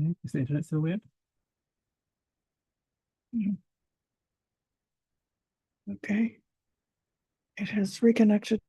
Okay. Is the internet still weird? Okay. It has reconnected.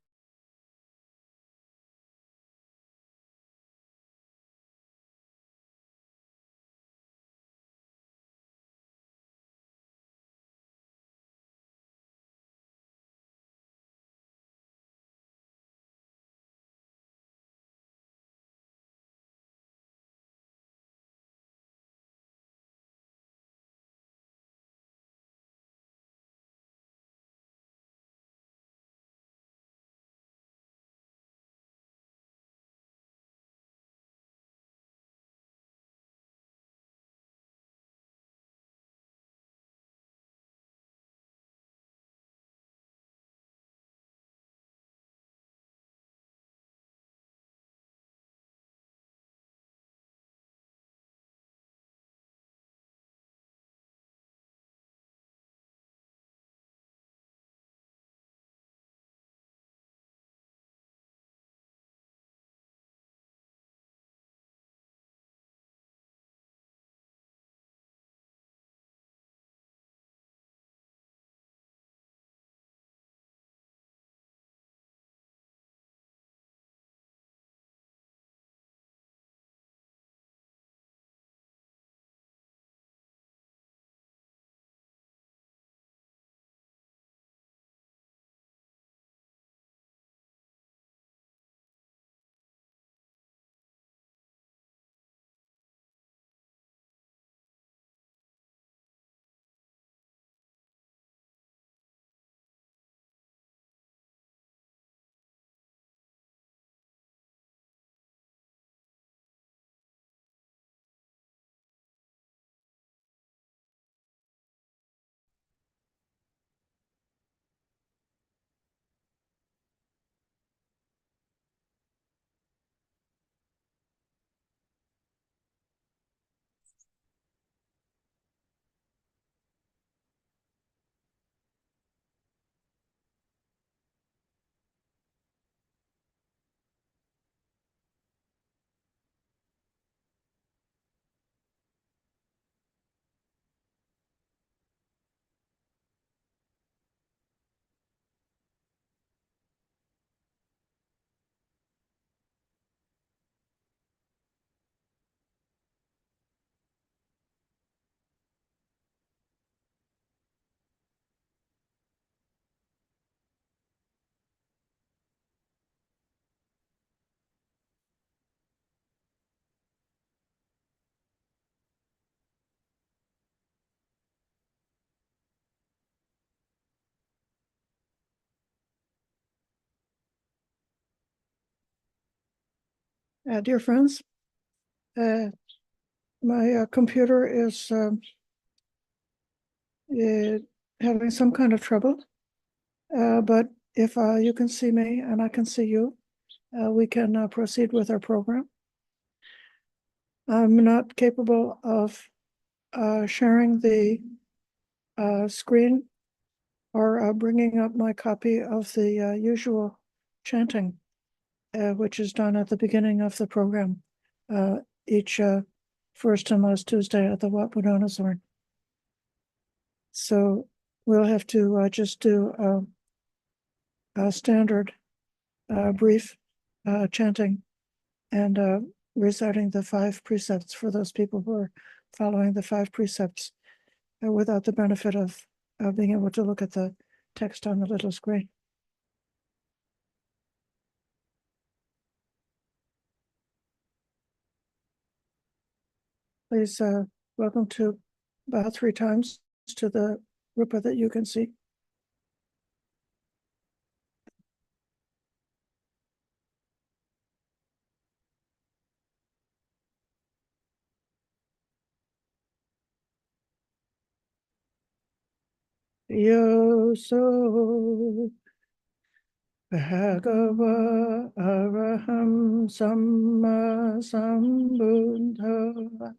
Dear friends, my computer is having some kind of trouble, but if you can see me and I can see you, we can proceed with our program. I'm not capable of sharing the screen or bringing up my copy of the usual chanting, which is done at the beginning of the program, each first and last Tuesday at the Wat Budona Zorn. So we'll have to just do a standard brief chanting and reciting the 5 precepts for those people who are following the 5 precepts without the benefit of being able to look at the text on the little screen. Please welcome to bow 3 times to the rupa that you can see. Yo so Bhagava Araham Samma Sambuddha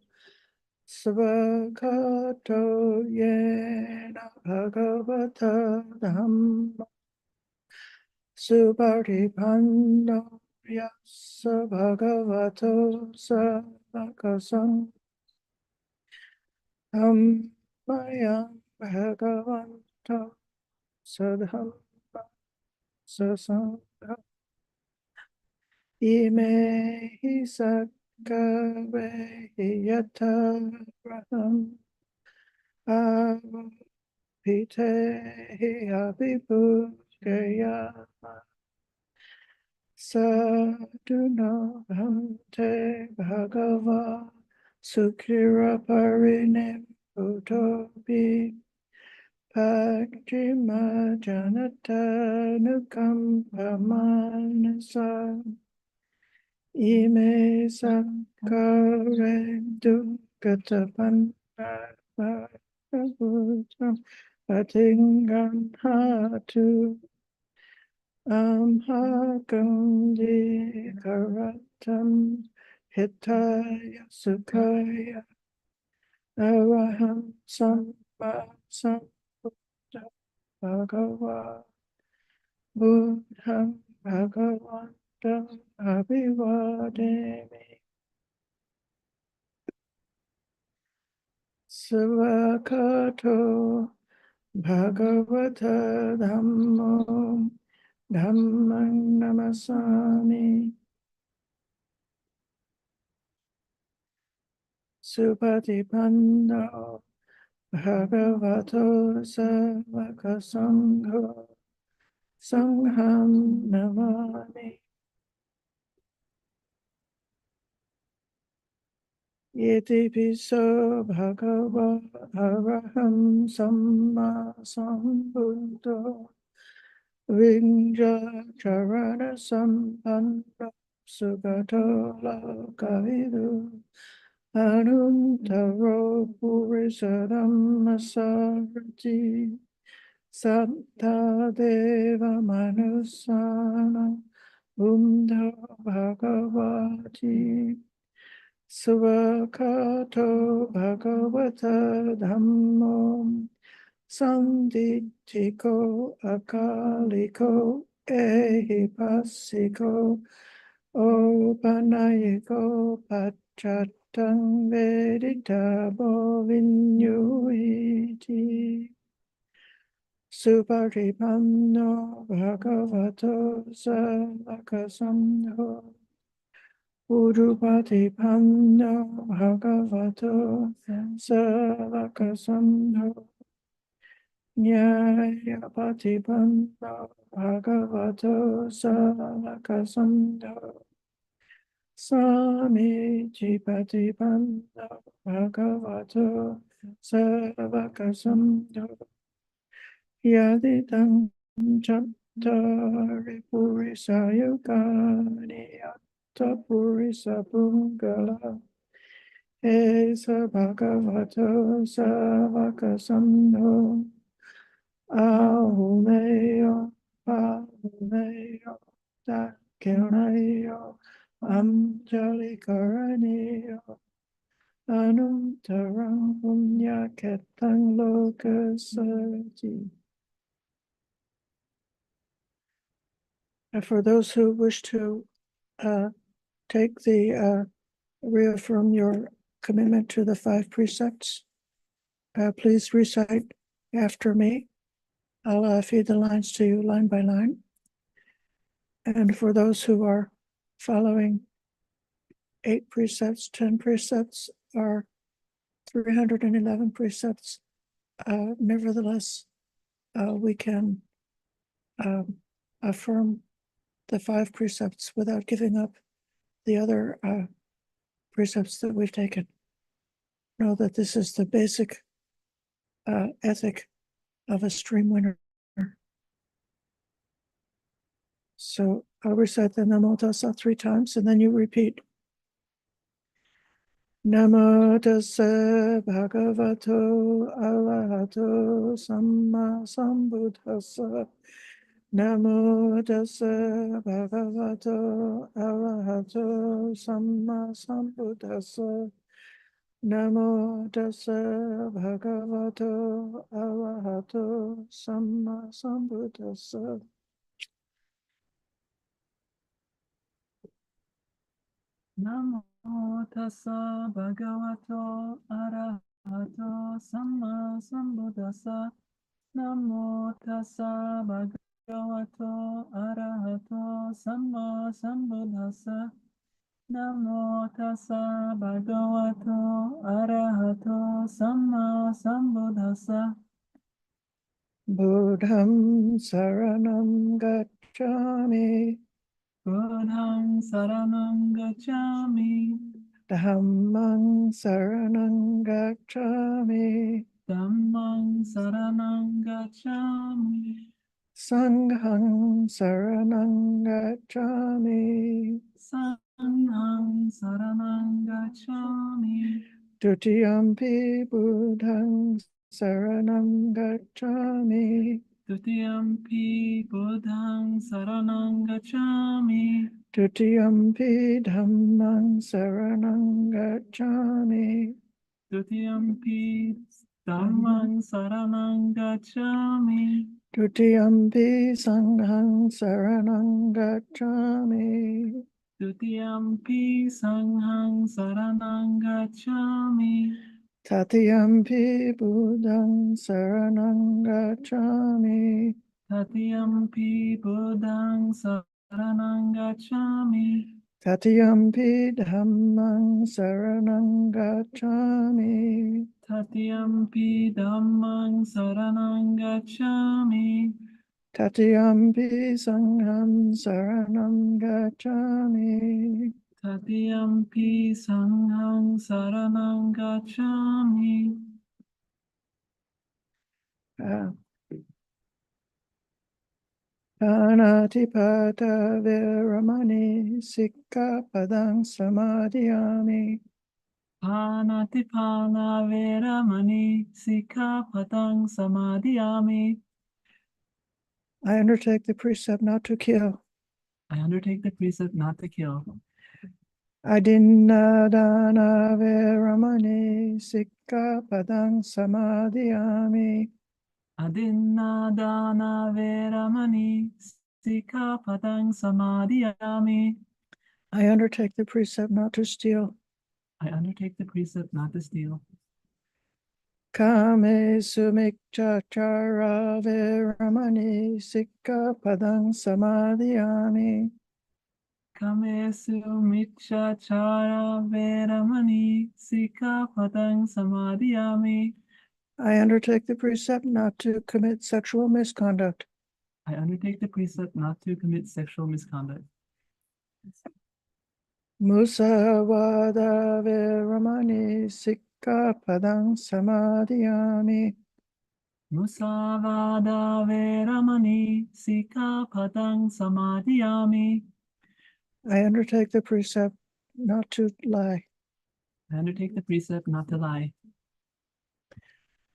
Svakato Yena Bhagavata Dhamma Subharipanno Yassa Bhagavato Savakasam Maya Bhagavanta Sadham Sasanga Ime Hisakave Yata Raham Avite Abhibhujaya Sadhuna Bhante Bhagava Sukhira Parinim Utopi Pajima Janata Nukampa Manasa Ime Sakare Dukatapan Bhagavatam Patingan Hatu Amhakandi Karatam Hitaya Sukaya Araham Samba Sambuddha Bhagava Buddham Bhagavantam Abhivademi Savakato Bhagavata Dhammo Dhammang Namasami Supatipanno Bhagavato Savaka Sangho Sangham Namami Yeti Piso Bhagava Araham Samma Sambuddho Vinja Charana Sampanna Sugato Lokavidu Anuntaro Purisadam Masarati Satta Deva Manusana Umdo Bhagavati Svakato Bhagavata Dhammo Sanditiko Akaliko Ehipasiko Opanayiko Pachatang Veditabo Vinyuiti Suparipanno Bhagavato Savakasamho Urupatipanno Bhagavato Savakasamho Nyayapatipanno Bhagavato Savakasamho Samijipatipanno Bhagavato Savakasamho Yadidam Chattari Purisa Yukani Atta Purisa Pungala Esa Bhagavato Savakasamno Ahumeyo Ahumeyo Dakilnayo Anjali Karaniyo Anuntaram Punya Ketang Lokasati. For those who wish to take the reaffirm your commitment to the 5 precepts, please recite after me. I'll feed the lines to you line by line. And for those who are following 8 precepts, 10 precepts, or 311 precepts, nevertheless, we can affirm the 5 precepts without giving up the other precepts that we've taken. Know that this is the basic ethic of a stream winner. So I'll recite the Namo Tassa 3 times, and then you repeat. Namo Tassa Bhagavato Arahato Samma Sambuddhassa. Namo Tassa Bhagavato Arahato Samma Sambuddhassa. Namo Tassa Bhagavato Arahato Samma Sambuddhassa. Namo Tassa Bhagavato Arahato Arahato Samma Sambuddhassa. Namo tassa bhagavato arahato samma sambuddhassa. Namo tassa bhagavato arahato samma sambuddhassa. Buddham saranam gacchami. Buddhang saranam gacchami. Dhammang saranam gacchami. Dhammang saranam gacchami. Sanghang saranam gacchami. Sanghang saranam gacchami. Dutiyampi Buddhang saranam gacchami. Tutiyampi Buddhang saranam gacchami. Dutiyampi Dhammang saranam gacchami. Tutiyampi Dhammang saranam gacchami. Dutiyampi Sanghang saranam gacchami. Tutiyampi Sanghang saranam gacchami. Tatiyampi Buddhang saranam gacchami. Tatiyampi Buddhang saranam gacchami. Tatiyampi Dhammang saranam gacchami. Tatiyampi Dhammang saranam gacchami. Tatiyampi Sangham saranam gacchami. Tatiyampi Sanghang saranam gacchami. Panatipata Veramani Sikkapadang Samadhiyami. Panatipala Veramani Sikkhapadang Samadhiyami. I undertake the precept not to kill. I undertake the precept not to kill. Adinnadana Veramani Sikkapadang Samadhiyami. Adinnadana Veramani Sikkhapadang Samadhiyami. I undertake the precept not to steal. I undertake the precept not to steal. Kame sumikchachara veramani sikkapadang samadhiyami. Kamesu Mitchachara Veramani Sikkhapadang Samadhiyami. I undertake the precept not to commit sexual misconduct. I undertake the precept not to commit sexual misconduct. Musavada veramani sikkapadang samadhiyami. Musavada Veramani Sikkhapadang Samadhiyami. I undertake the precept not to lie. I undertake the precept not to lie.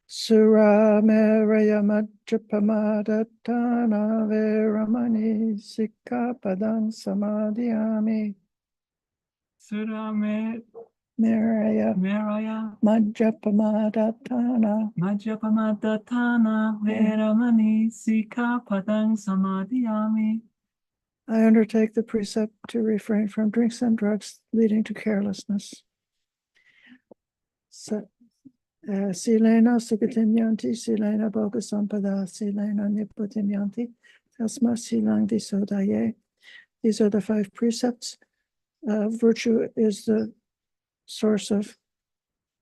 Sura meraya majjapamadhatthana veramani sikkapadang samadhiyami. Sura Meraya Meraya majjapamadhatthana Majjapamadhatthana Veramani Sikkhapadang Samadhiyami. I undertake the precept to refrain from drinks and drugs leading to carelessness. Silena sugatim yanti, silena bhoga sampada, silena niputim yanti, tasma silang disodaye. These are the 5 precepts. Virtue is the source of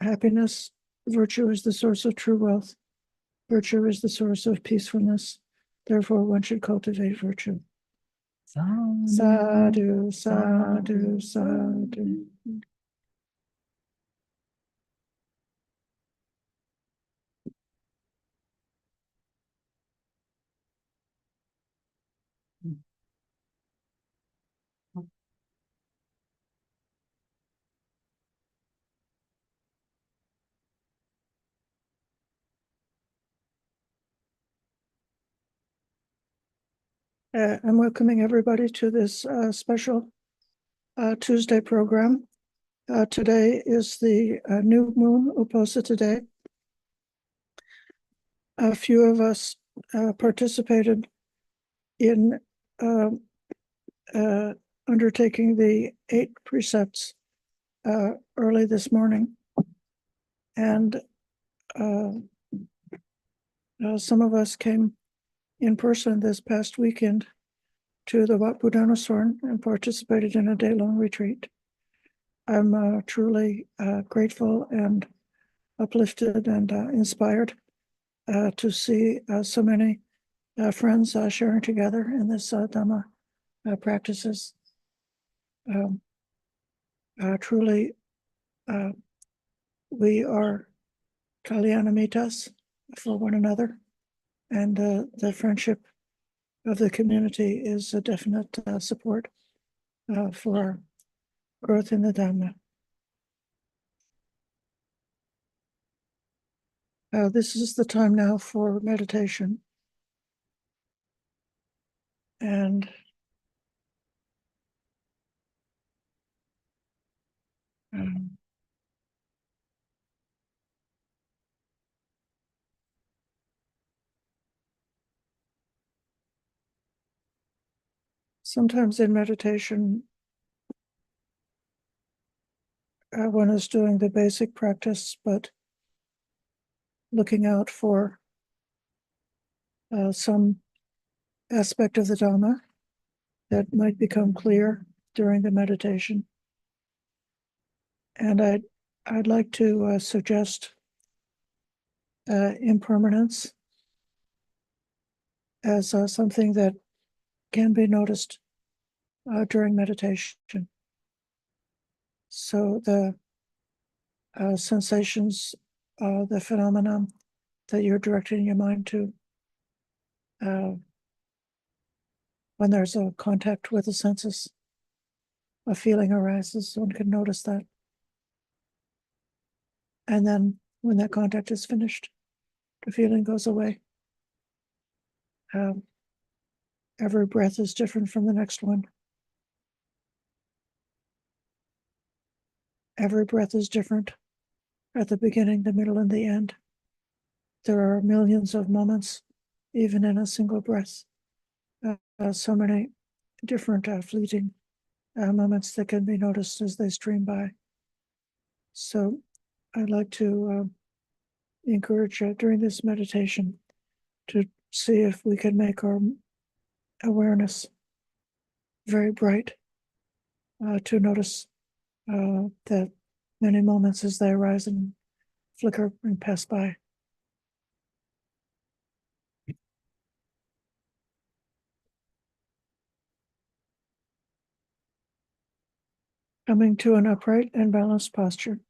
happiness. Virtue is the source of true wealth. Virtue is the source of peacefulness. Therefore, one should cultivate virtue. Sadhu, sadhu, sadhu. I'm welcoming everybody to this special Tuesday program. Today is the new moon Uposatha Day. A few of us participated in undertaking the 8 precepts early this morning. And some of us came in person this past weekend to the Wat Phu Dinosaur and participated in a day-long retreat. I'm truly grateful and uplifted and inspired to see so many friends sharing together in this Dhamma practices. Truly, we are Kalyanamitas for one another, and the friendship of the community is a definite support for our growth in the Dhamma. This is the time now for meditation. And sometimes in meditation, one is doing the basic practice, but looking out for some aspect of the Dhamma that might become clear during the meditation. And I'd like to suggest impermanence as something that can be noticed during meditation. So the sensations, the phenomenon that you're directing your mind to, when there's a contact with the senses, a feeling arises, one can notice that. And then when that contact is finished, the feeling goes away. Every breath is different from the next one. Every breath is different at the beginning, the middle, and the end. There are millions of moments, even in a single breath. So many different fleeting moments that can be noticed as they stream by. So I'd like to encourage during this meditation to see if we can make our awareness very bright, to notice that many moments as they arise and flicker and pass by. Coming to an upright and balanced posture.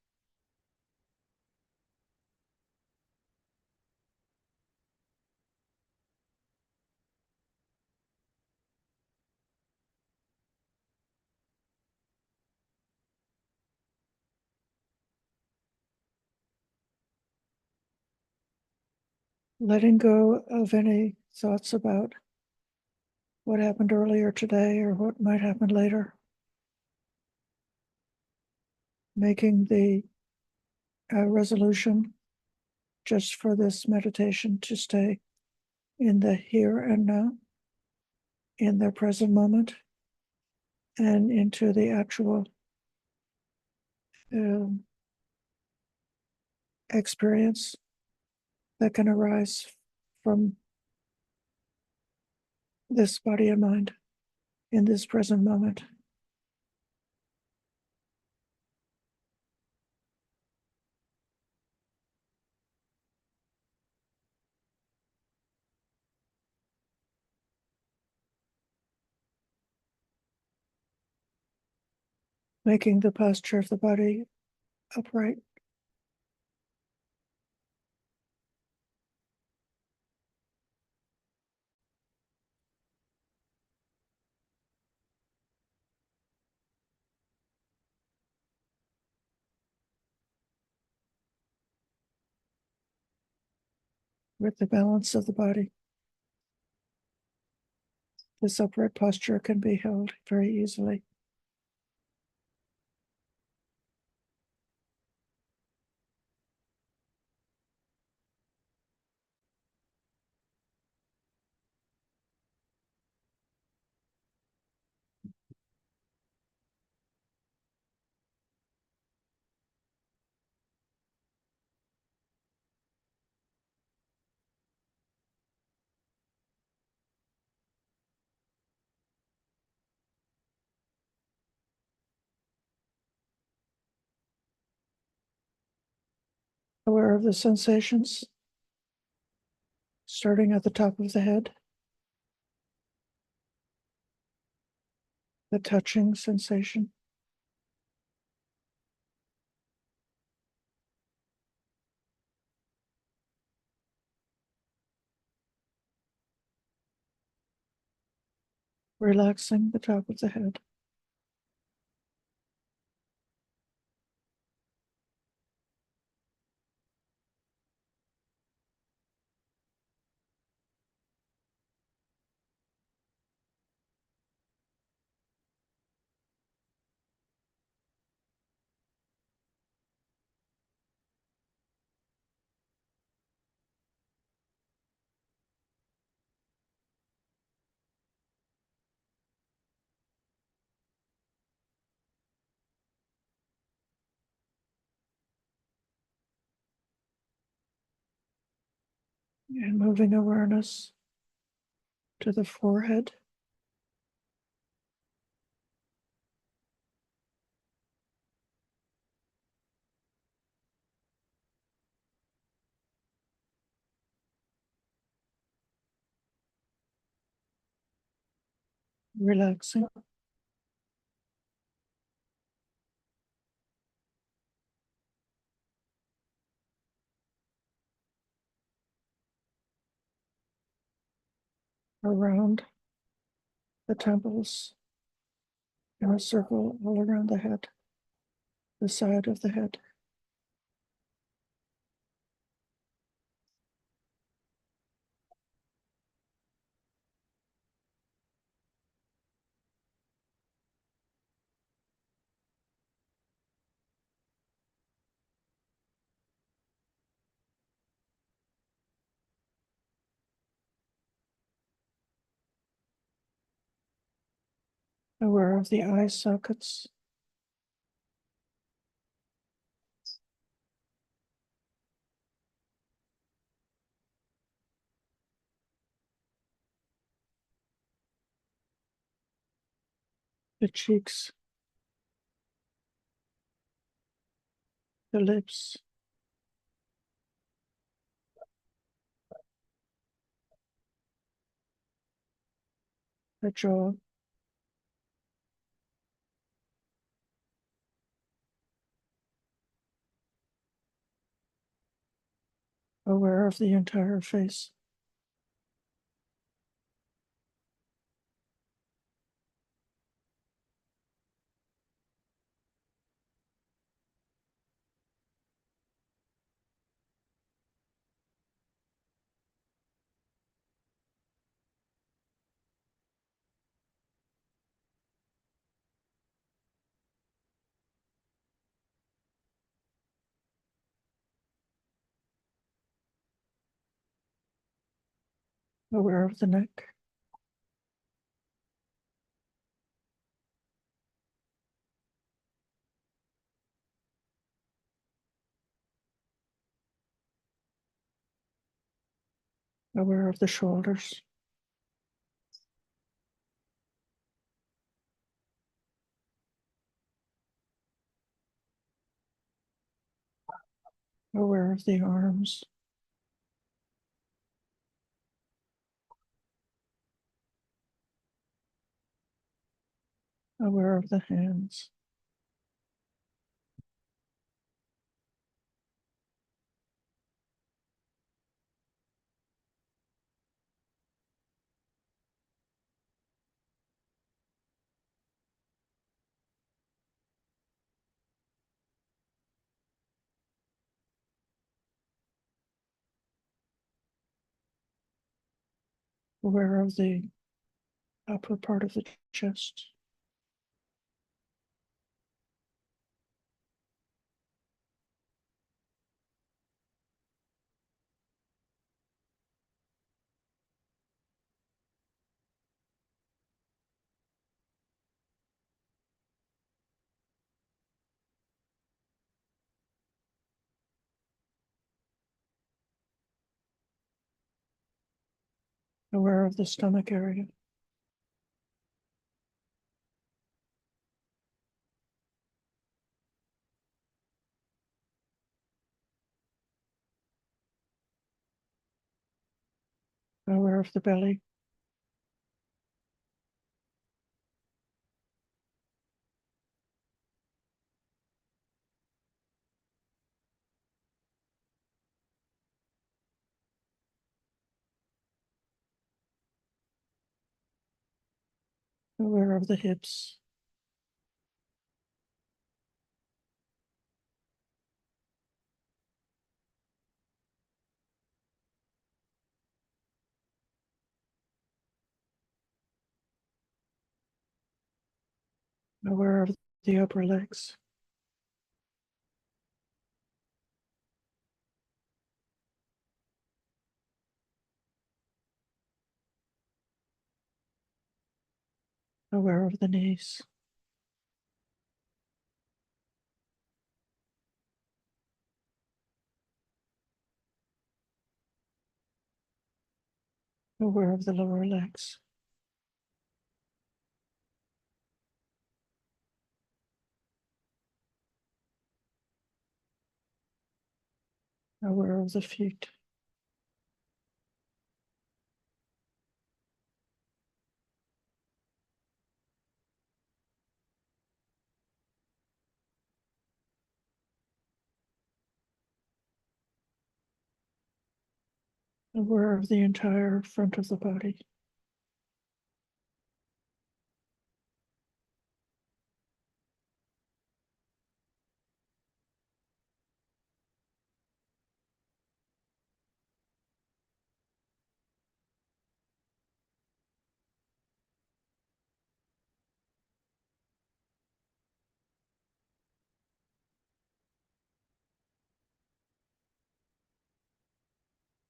Letting go of any thoughts about what happened earlier today or what might happen later. Making the resolution just for this meditation to stay in the here and now, in the present moment, and into the actual experience that can arise from this body and mind in this present moment. Making the posture of the body upright. With the balance of the body. This upright posture can be held very easily. of the sensations, starting at the top of the head, the touching sensation. Relaxing the top of the head. And moving awareness to the forehead, relaxing. Around the temples, in a circle all around the head, the side of the head. Aware of the eye sockets, the cheeks, the lips, the jaw, aware of the entire face. Aware of the neck, aware of the shoulders, aware of the arms, aware of the hands, aware of the upper part of the chest, aware of the stomach area, aware of the belly, aware of the hips, aware of the upper legs, aware of the knees, aware of the lower legs, aware of the feet, aware of the entire front of the body,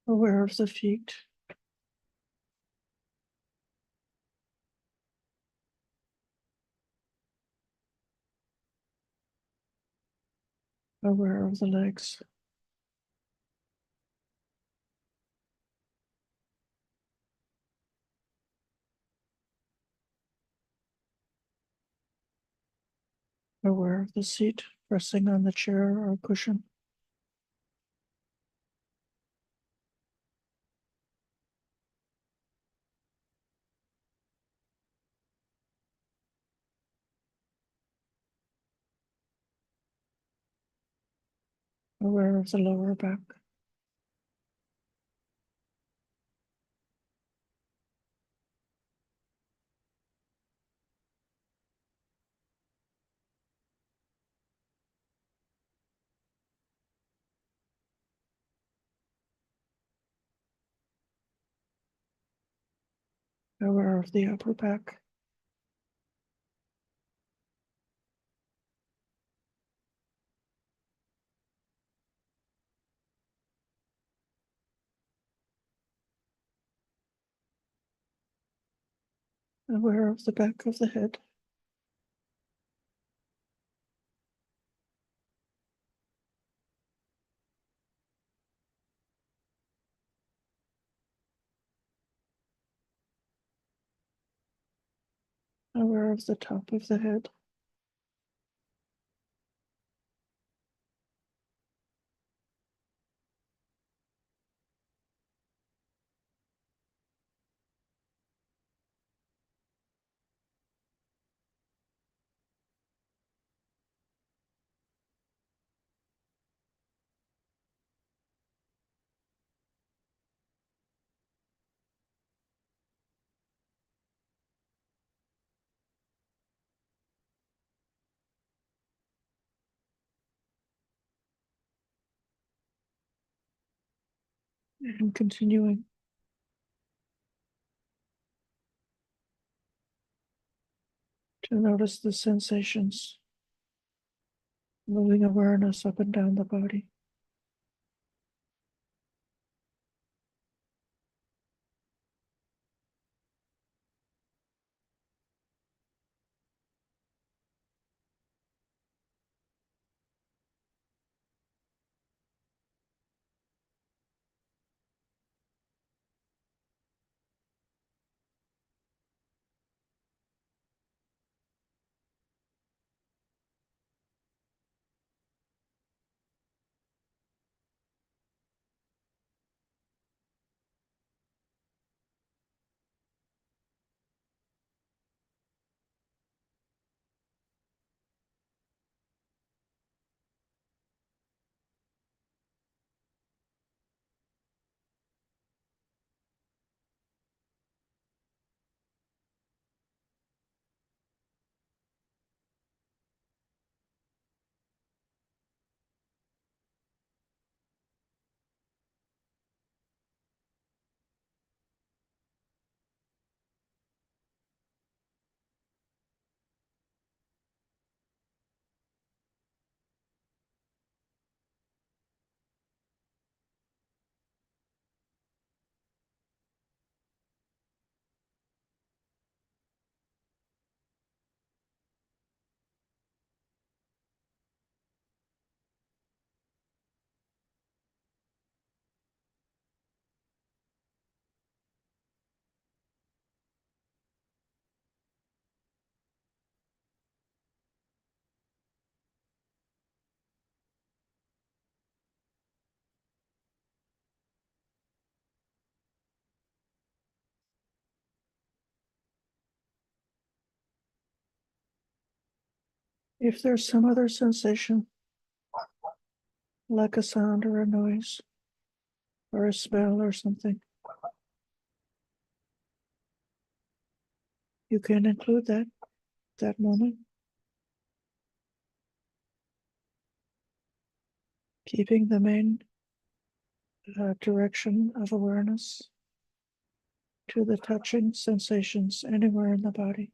aware of the feet, aware of the legs, aware of the seat resting on the chair or cushion, aware of the lower back, aware of the upper back, aware of the back of the head, aware of the top of the head, and continuing to notice the sensations, moving awareness up and down the body. If there's some other sensation, like a sound or a noise, or a smell or something, you can include that moment. Keeping the main direction of awareness to the touching sensations anywhere in the body.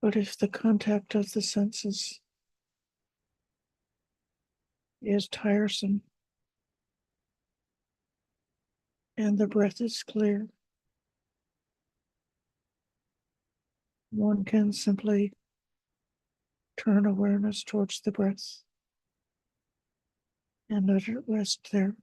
But if the contact of the senses is tiresome and the breath is clear, one can simply turn awareness towards the breath and let it rest there.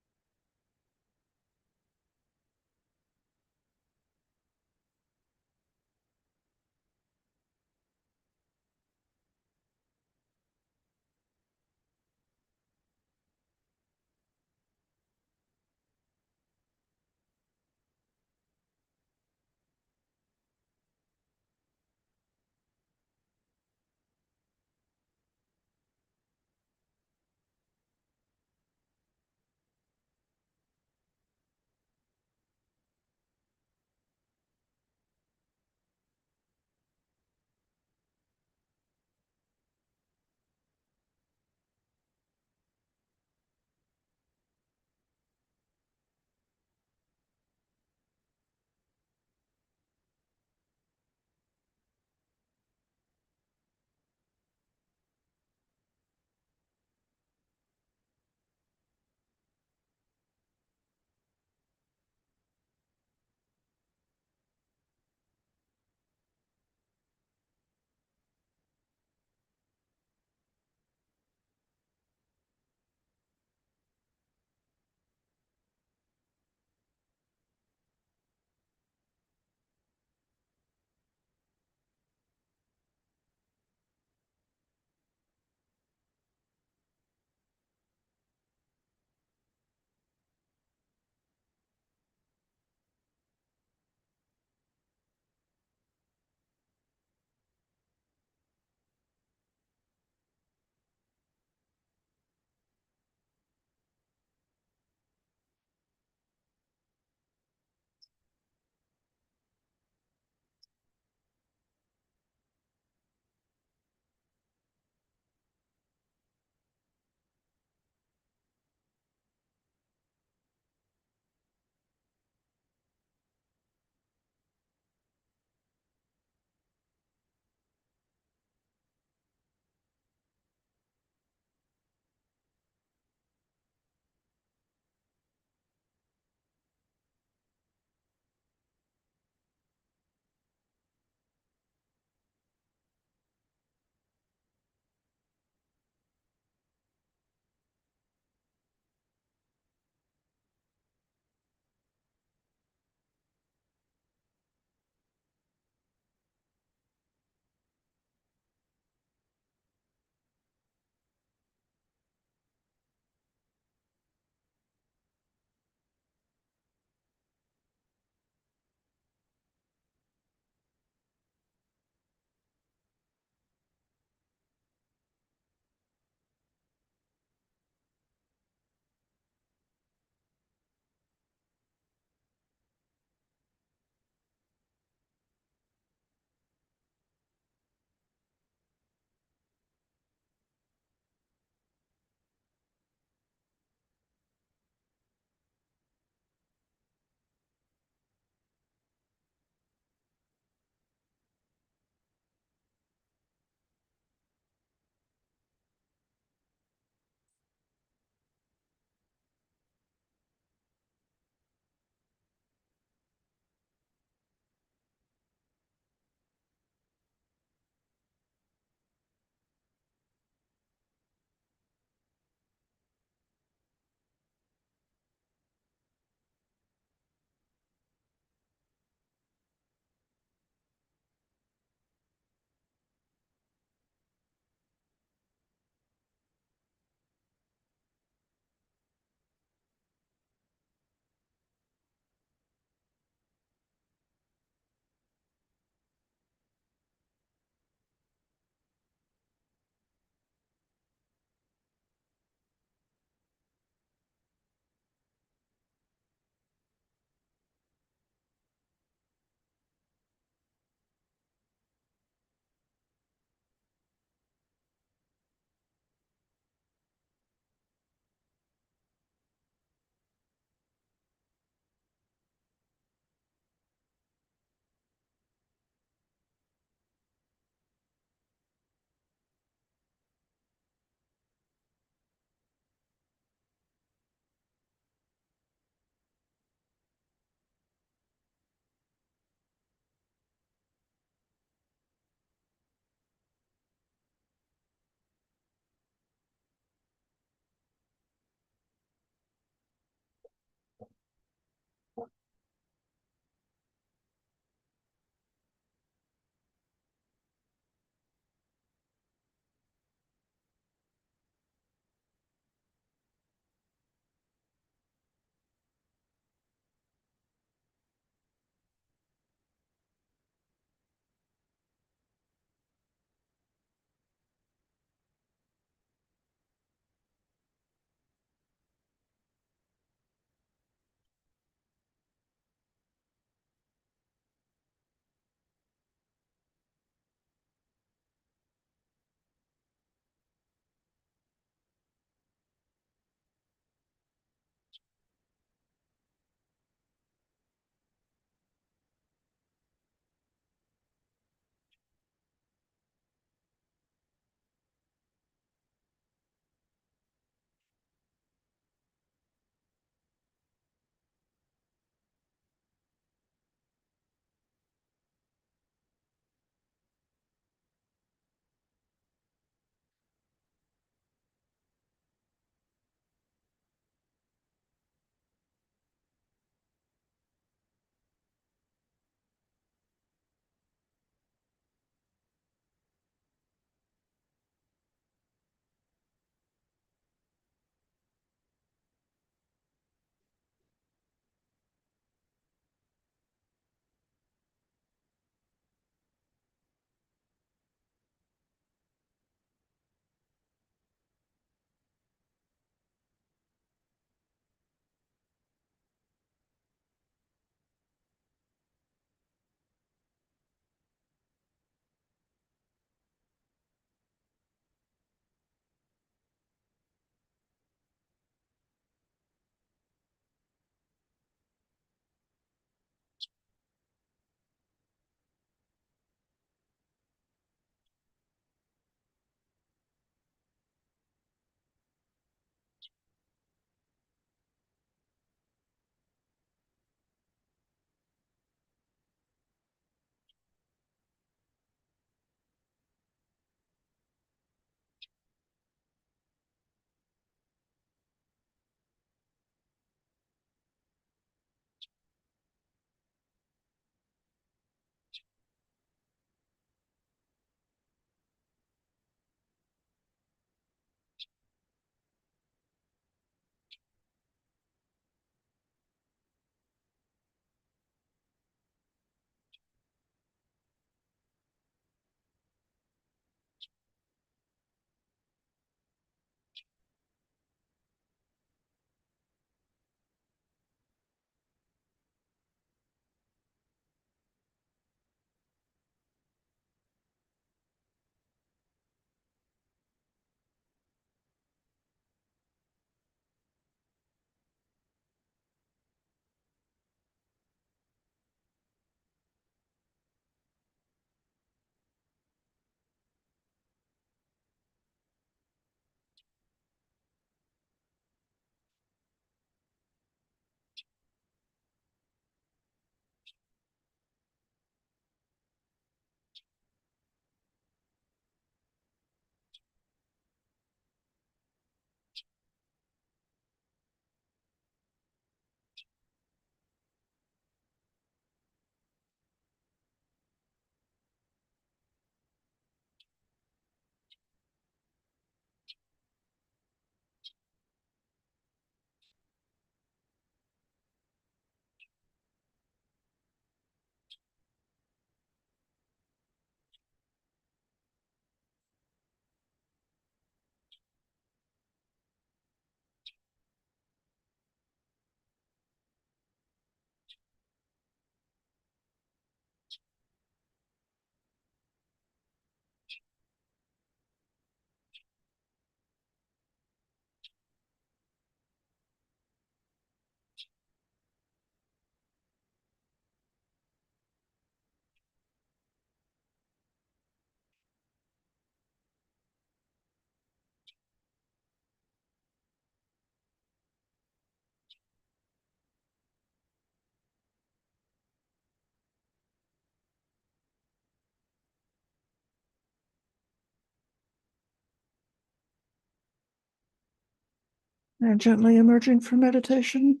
And gently emerging from meditation,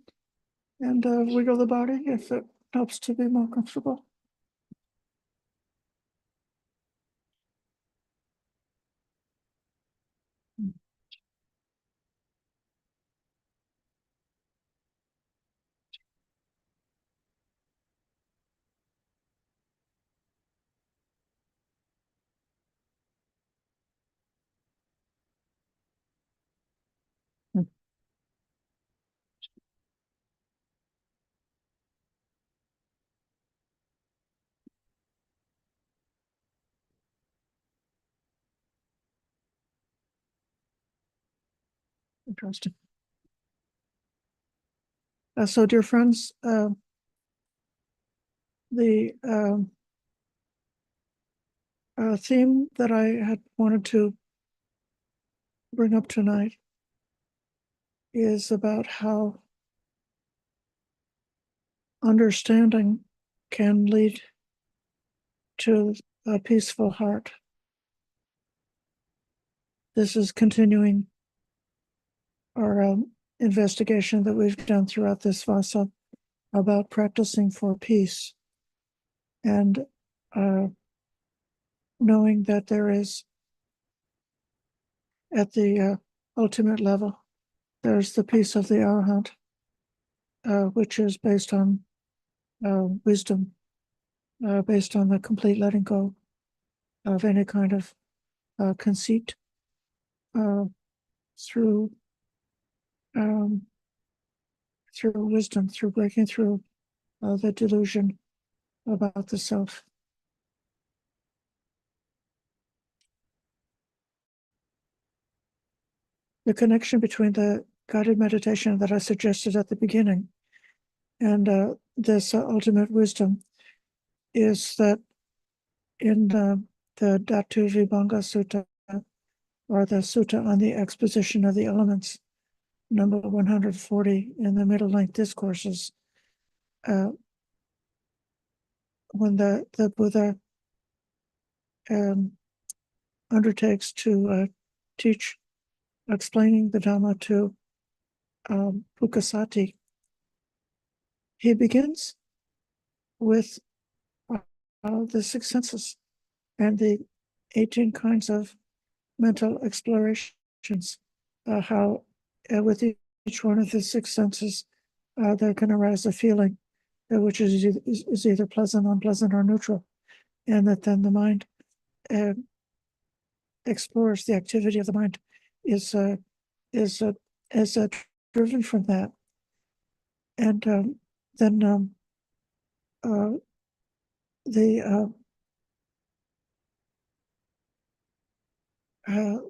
and wiggle the body if it helps to be more comfortable. Interesting. So, dear friends, the theme that I had wanted to bring up tonight is about how understanding can lead to a peaceful heart. This is continuing our investigation that we've done throughout this Vassa about practicing for peace and knowing that there is, at the ultimate level, there's the peace of the Arahant, which is based on wisdom, based on the complete letting go of any kind of conceit through wisdom, through breaking through the delusion about the self. The connection between the guided meditation that I suggested at the beginning and this ultimate wisdom is that in the Dhatu Vibhanga Sutta, or the Sutta on the exposition of the elements, number 140 in the Middle Length Discourses, when the Buddha undertakes to teach, explaining the Dhamma to Pukasati, he begins with the six senses and the 18 kinds of mental explorations, how with each one of the six senses there can arise a feeling which is either pleasant, unpleasant, or neutral, and that then the mind explores, the activity of the mind is driven from that, and then the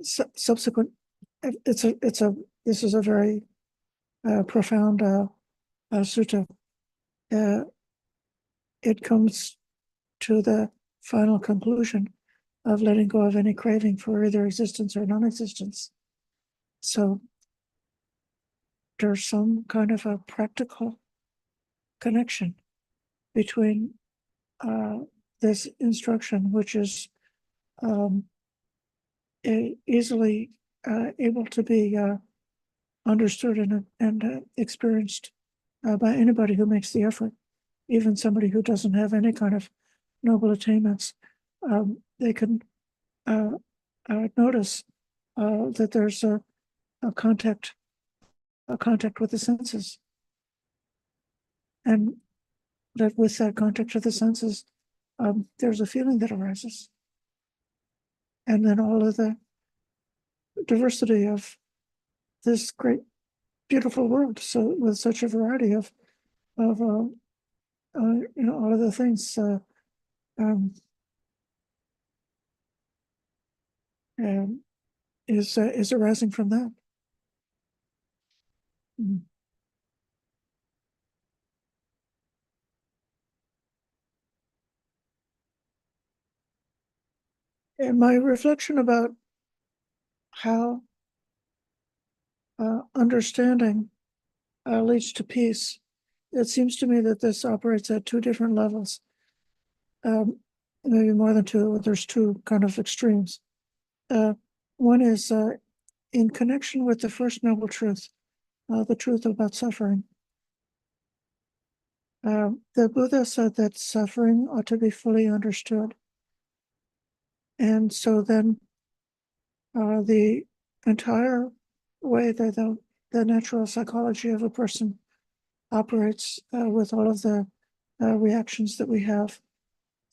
subsequent, this is a very profound sutta. It comes to the final conclusion of letting go of any craving for either existence or non-existence. So there's some kind of a practical connection between this instruction, which is easily able to be understood and experienced by anybody who makes the effort, even somebody who doesn't have any kind of noble attainments. They can notice that there's a contact with the senses, and that with that contact with the senses, there's a feeling that arises, and then all of the diversity of this great, beautiful world, so with such a variety of all of the things is arising from that. And my reflection about how understanding leads to peace, it seems to me that this operates at two different levels, maybe more than two. There's two kind of extremes. One is in connection with the first noble truth, the truth about suffering. The Buddha said that suffering ought to be fully understood. And so then the entire way that the natural psychology of a person operates with all of the reactions that we have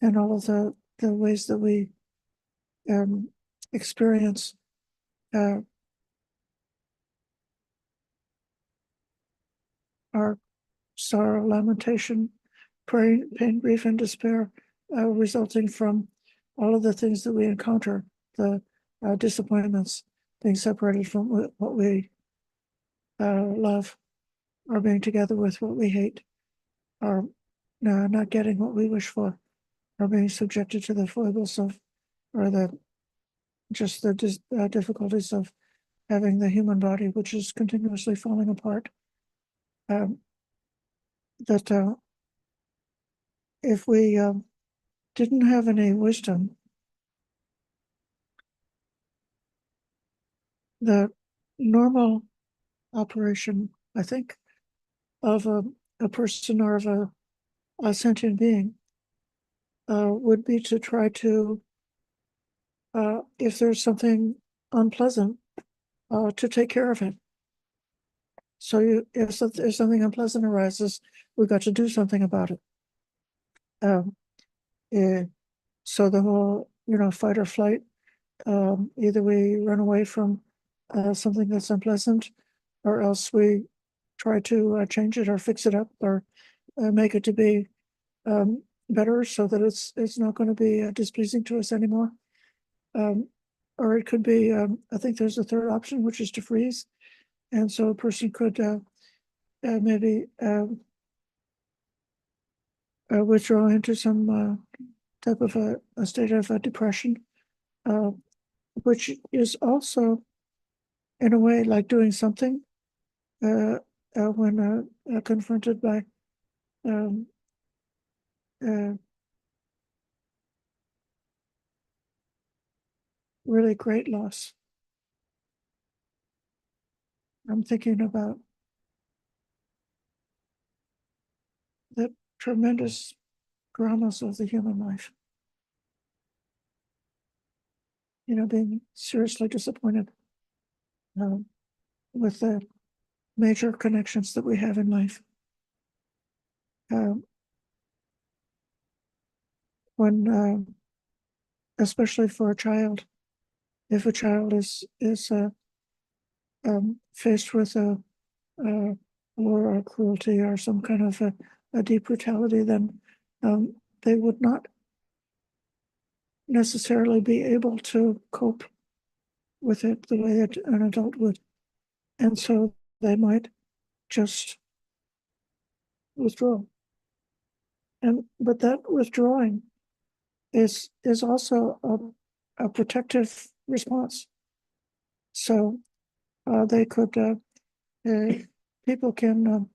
and all of the ways that we experience our sorrow, lamentation, pain, grief, and despair resulting from all of the things that we encounter, the disappointments, being separated from what we love, or being together with what we hate, or not getting what we wish for, or being subjected to the foibles of, or the difficulties of having the human body, which is continuously falling apart. That if we didn't have any wisdom, the normal operation, I think, of a person or of a sentient being would be to try to, if there's something unpleasant, to take care of it. So if something unpleasant arises, we've got to do something about it. So the whole, fight or flight, either we run away from something that's unpleasant, or else we try to change it or fix it up or make it to be better so that it's not going to be displeasing to us anymore. Or it could be, I think there's a third option, which is to freeze. And so a person could maybe withdraw into some type of a state of depression, which is also, in a way, like doing something when confronted by really great loss. I'm thinking about the tremendous dramas of the human life. Being seriously disappointed with the major connections that we have in life. When, especially for a child, if a child is faced with a war or cruelty or some kind of a deep brutality, then they would not necessarily be able to cope with it the way that an adult would. And so they might just withdraw. But that withdrawing is also a protective response. So they could, people can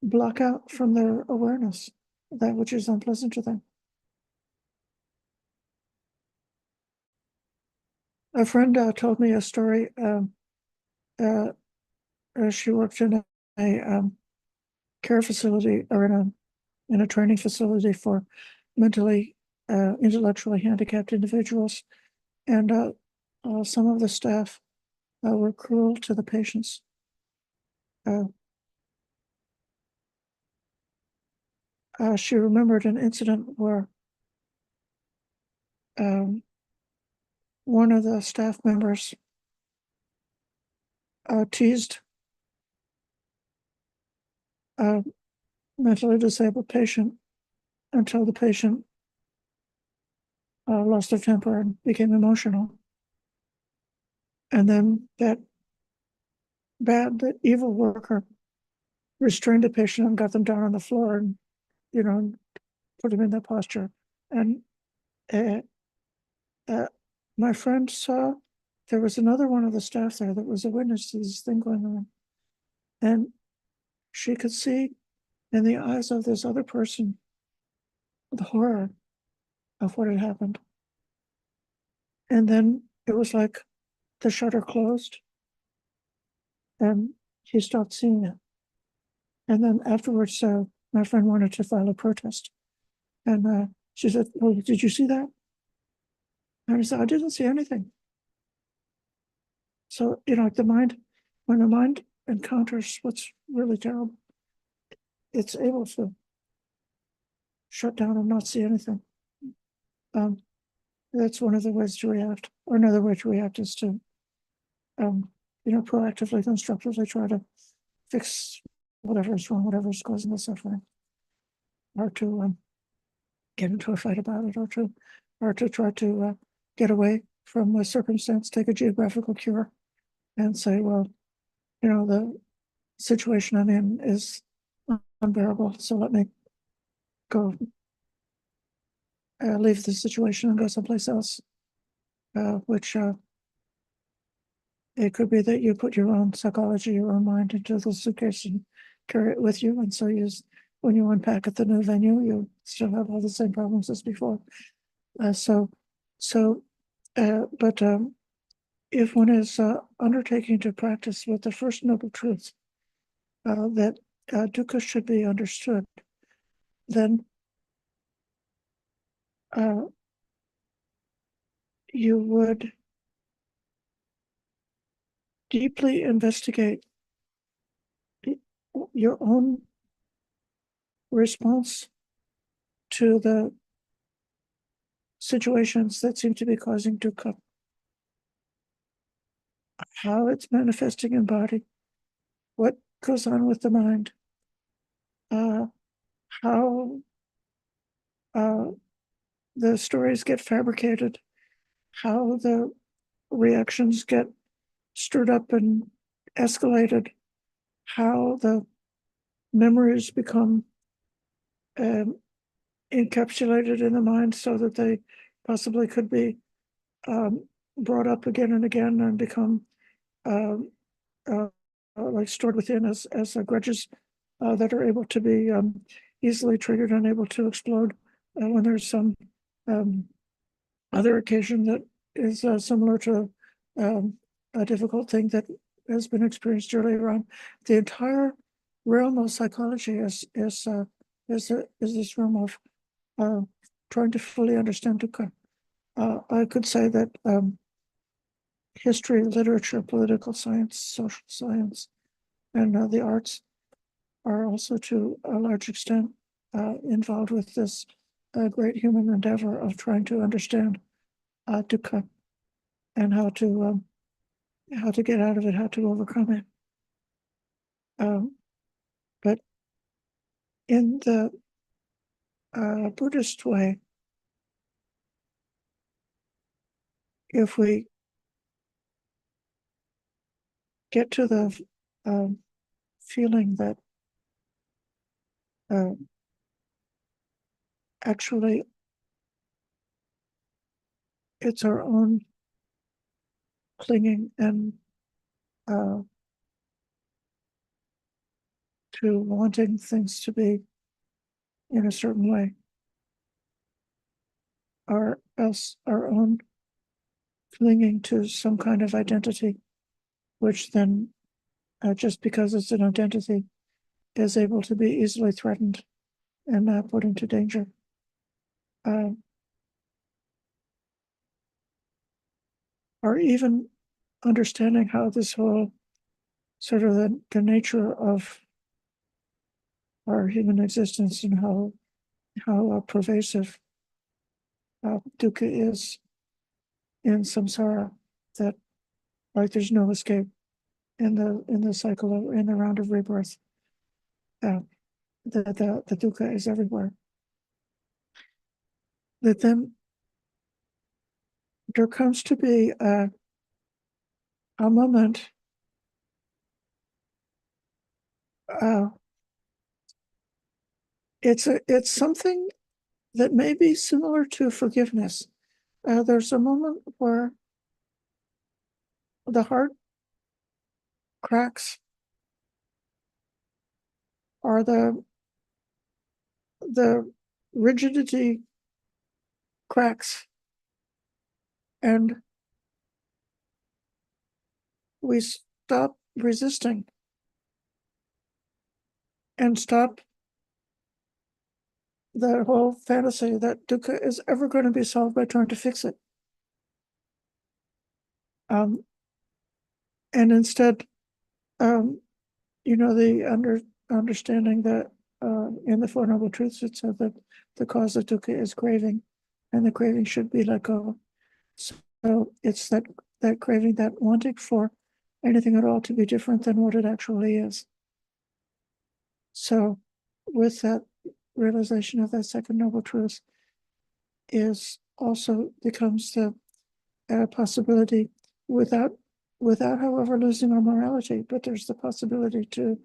block out from their awareness that which is unpleasant to them. A friend told me a story. She worked in a care facility, or in a training facility for mentally, intellectually handicapped individuals, and some of the staff were cruel to the patients. She remembered an incident where one of the staff members teased a mentally disabled patient until the patient lost their temper and became emotional. And then that evil worker restrained the patient and got them down on the floor and, put them in that posture. And my friend saw there was another one of the staff there that was a witness to this thing going on. And she could see in the eyes of this other person the horror of what had happened. And then it was like the shutter closed and he stopped seeing it. And then afterwards, my friend wanted to file a protest. And she said, "Well, did you see that?" And I said, "I didn't see anything." So, like the mind, when the mind encounters what's really terrible, it's able to shut down and not see anything. That's one of the ways to react. Or another way to react is to, proactively, constructively try to fix whatever is wrong, whatever is causing the suffering, or to get into a fight about it, or to try to get away from a circumstance, take a geographical cure, and say, well, the situation I'm in is unbearable, so let me go leave the situation and go someplace else, which it could be that you put your own psychology, your own mind into the suitcase and carry it with you, and so when you unpack at the new venue, you still have all the same problems as before. But if one is undertaking to practice with the first noble truth, that dukkha should be understood, then you would deeply investigate your own response to the situations that seem to be causing dukkha, how it's manifesting in body, what goes on with the mind, how the stories get fabricated, how the reactions get stirred up and escalated, how the memories become encapsulated in the mind so that they possibly could be brought up again and again and become like stored within as grudges that are able to be easily triggered and able to explode when there's some other occasion that is similar to a difficult thing that has been experienced earlier on. The entire realm of psychology is this realm of trying to fully understand dukkha. I could say that history, literature, political science, social science, and the arts are also to a large extent involved with this great human endeavor of trying to understand dukkha and how to get out of it, how to overcome it. But in the Buddhist way, if we get to the feeling that actually it's our own clinging and to wanting things to be in a certain way, or else our own clinging to some kind of identity, which then, just because it's an identity, is able to be easily threatened and put into danger. Or even understanding how this whole sort of the nature of our human existence and how pervasive dukkha is in samsara, that like there's no escape in the cycle of, in the round of rebirth. The dukkha is everywhere. That then there comes to be a moment it's something that may be similar to forgiveness. There's a moment where the heart cracks, or the rigidity cracks, and we stop resisting and stop that whole fantasy that dukkha is ever going to be solved by trying to fix it. And instead, the understanding that in the Four Noble Truths, it said that the cause of dukkha is craving, and the craving should be let go. So it's that craving, that wanting for anything at all to be different than what it actually is. So with that realization of that second noble truth is also becomes the possibility without however losing our morality, but there's the possibility to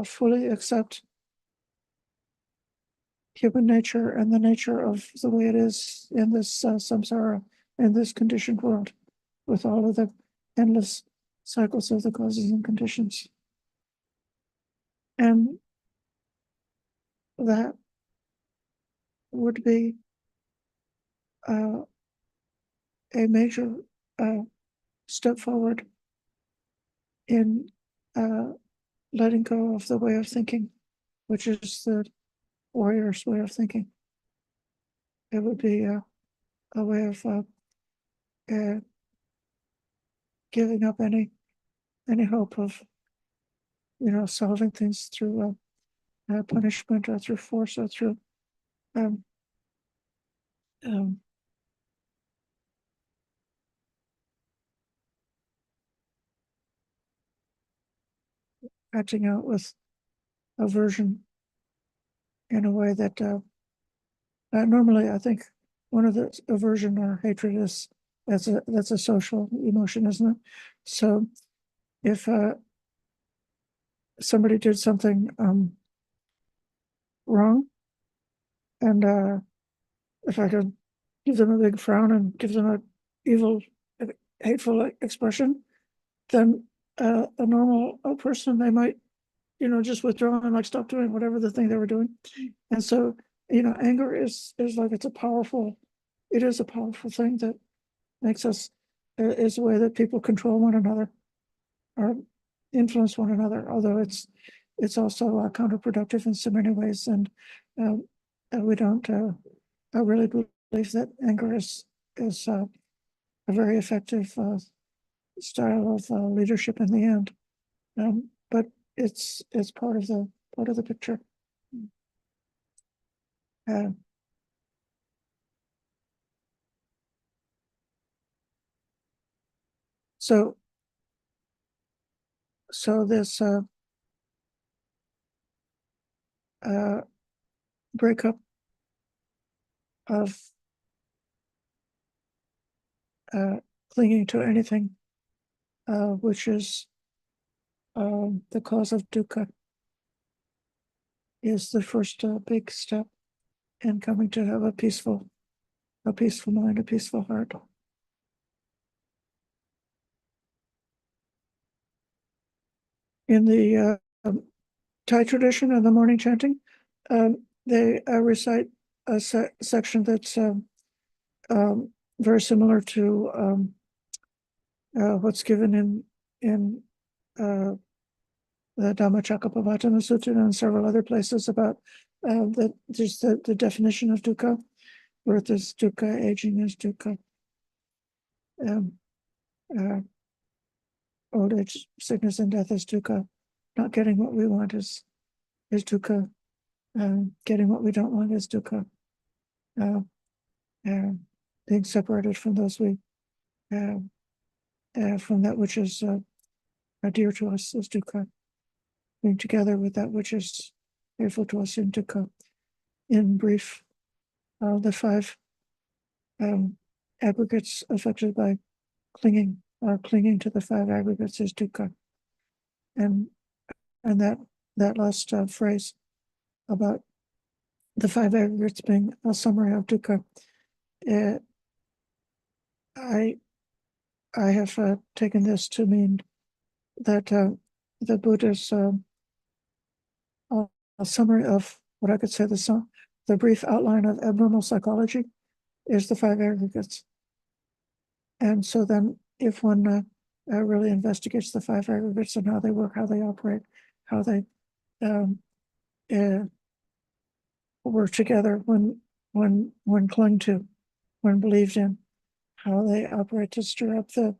fully accept human nature and the nature of the way it is in this samsara, in this conditioned world, with all of the endless cycles of the causes and conditions. And that would be a major step forward in letting go of the way of thinking, which is the warrior's way of thinking. It would be a way of giving up any hope of solving things through punishment or through force or through acting out with aversion in a way that normally I think one of the aversion or hatred is that's a social emotion, isn't it? So if somebody did something wrong, and if I could give them a big frown and give them a evil, hateful expression, then a normal person, they might just withdraw and like stop doing whatever the thing they were doing. And so anger is like it is a powerful thing that makes us is a way that people control one another or influence one another, although it's also counterproductive in so many ways. And we don't I really believe that anger is a very effective style of leadership in the end. But it's part of the picture. So this breakup of clinging to anything which is the cause of dukkha is the first big step in coming to have a peaceful mind, a peaceful heart. In the Thai tradition of the morning chanting, they recite a section that's very similar to what's given in the Dhammacakkappavattana Sutta and several other places about just the definition of dukkha. Birth is dukkha, aging is dukkha, old age, sickness, and death is dukkha. Not getting what we want is dukkha. Getting what we don't want is dukkha. Being separated from those we from that which is dear to us is dukkha. Being together with that which is hateful to us is dukkha. In brief, the five aggregates affected by clinging to the five aggregates is dukkha. And that last phrase about the five aggregates being a summary of dukkha, I have taken this to mean that the Buddha's a summary of what I could say the brief outline of abnormal psychology is the five aggregates. And so then if one really investigates the five aggregates and how they work, how they operate, how they work together when clung to, when believed in, how they operate to stir up the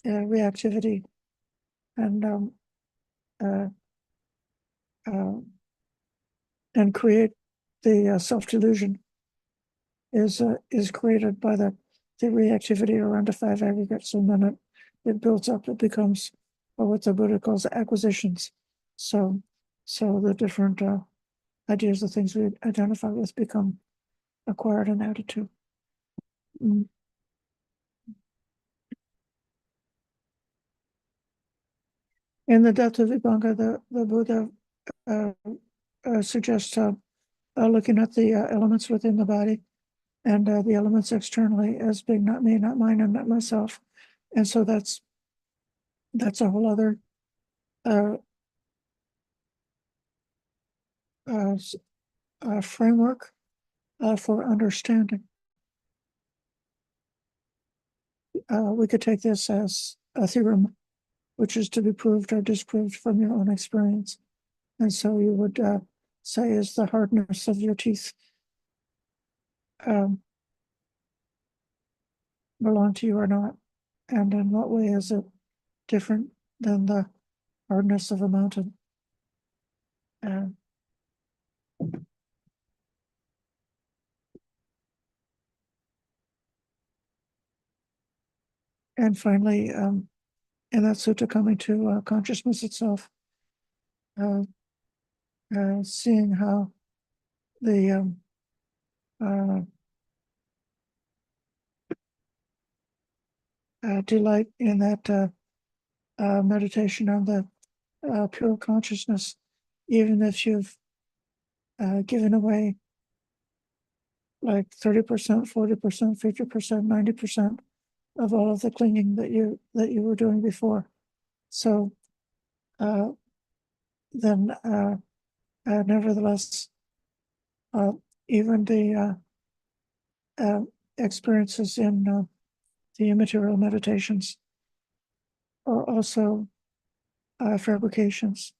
reactivity uh, uh, and create the self-delusion is created by the reactivity around the five aggregates, and then it builds up. It becomes what the Buddha calls acquisitions. So the different ideas, the things we identify with, become acquired and added to. In the depth of Vibhanga, the Buddha suggests looking at the elements within the body and the elements externally as being not me, not mine, and not myself. And so that's a whole other framework for understanding. We could take this as a theorem, which is to be proved or disproved from your own experience. And so you would say, is the hardness of your teeth belong to you or not? And in what way is it different than the hardness of a mountain? And finally, in that sutta, coming to consciousness itself, seeing how the delight in that meditation on the pure consciousness, even if you've given away like 30%, 40%, 50%, 90% of all of the clinging that you were doing before. So then nevertheless, even the experiences in the immaterial meditations are also fabrications.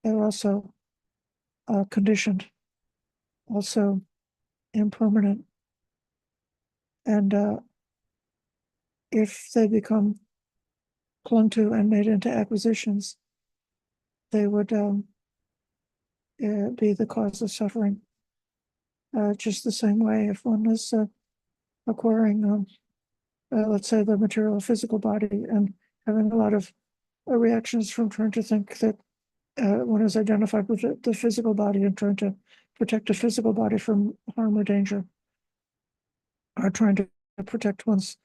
They're also conditioned, also impermanent. And if they become clung to and made into acquisitions, they would be the cause of suffering. Just the same way, if one is acquiring, let's say, the material physical body and having a lot of reactions from trying to think that one is identified with the physical body and trying to protect the physical body from harm or danger, or trying to protect one's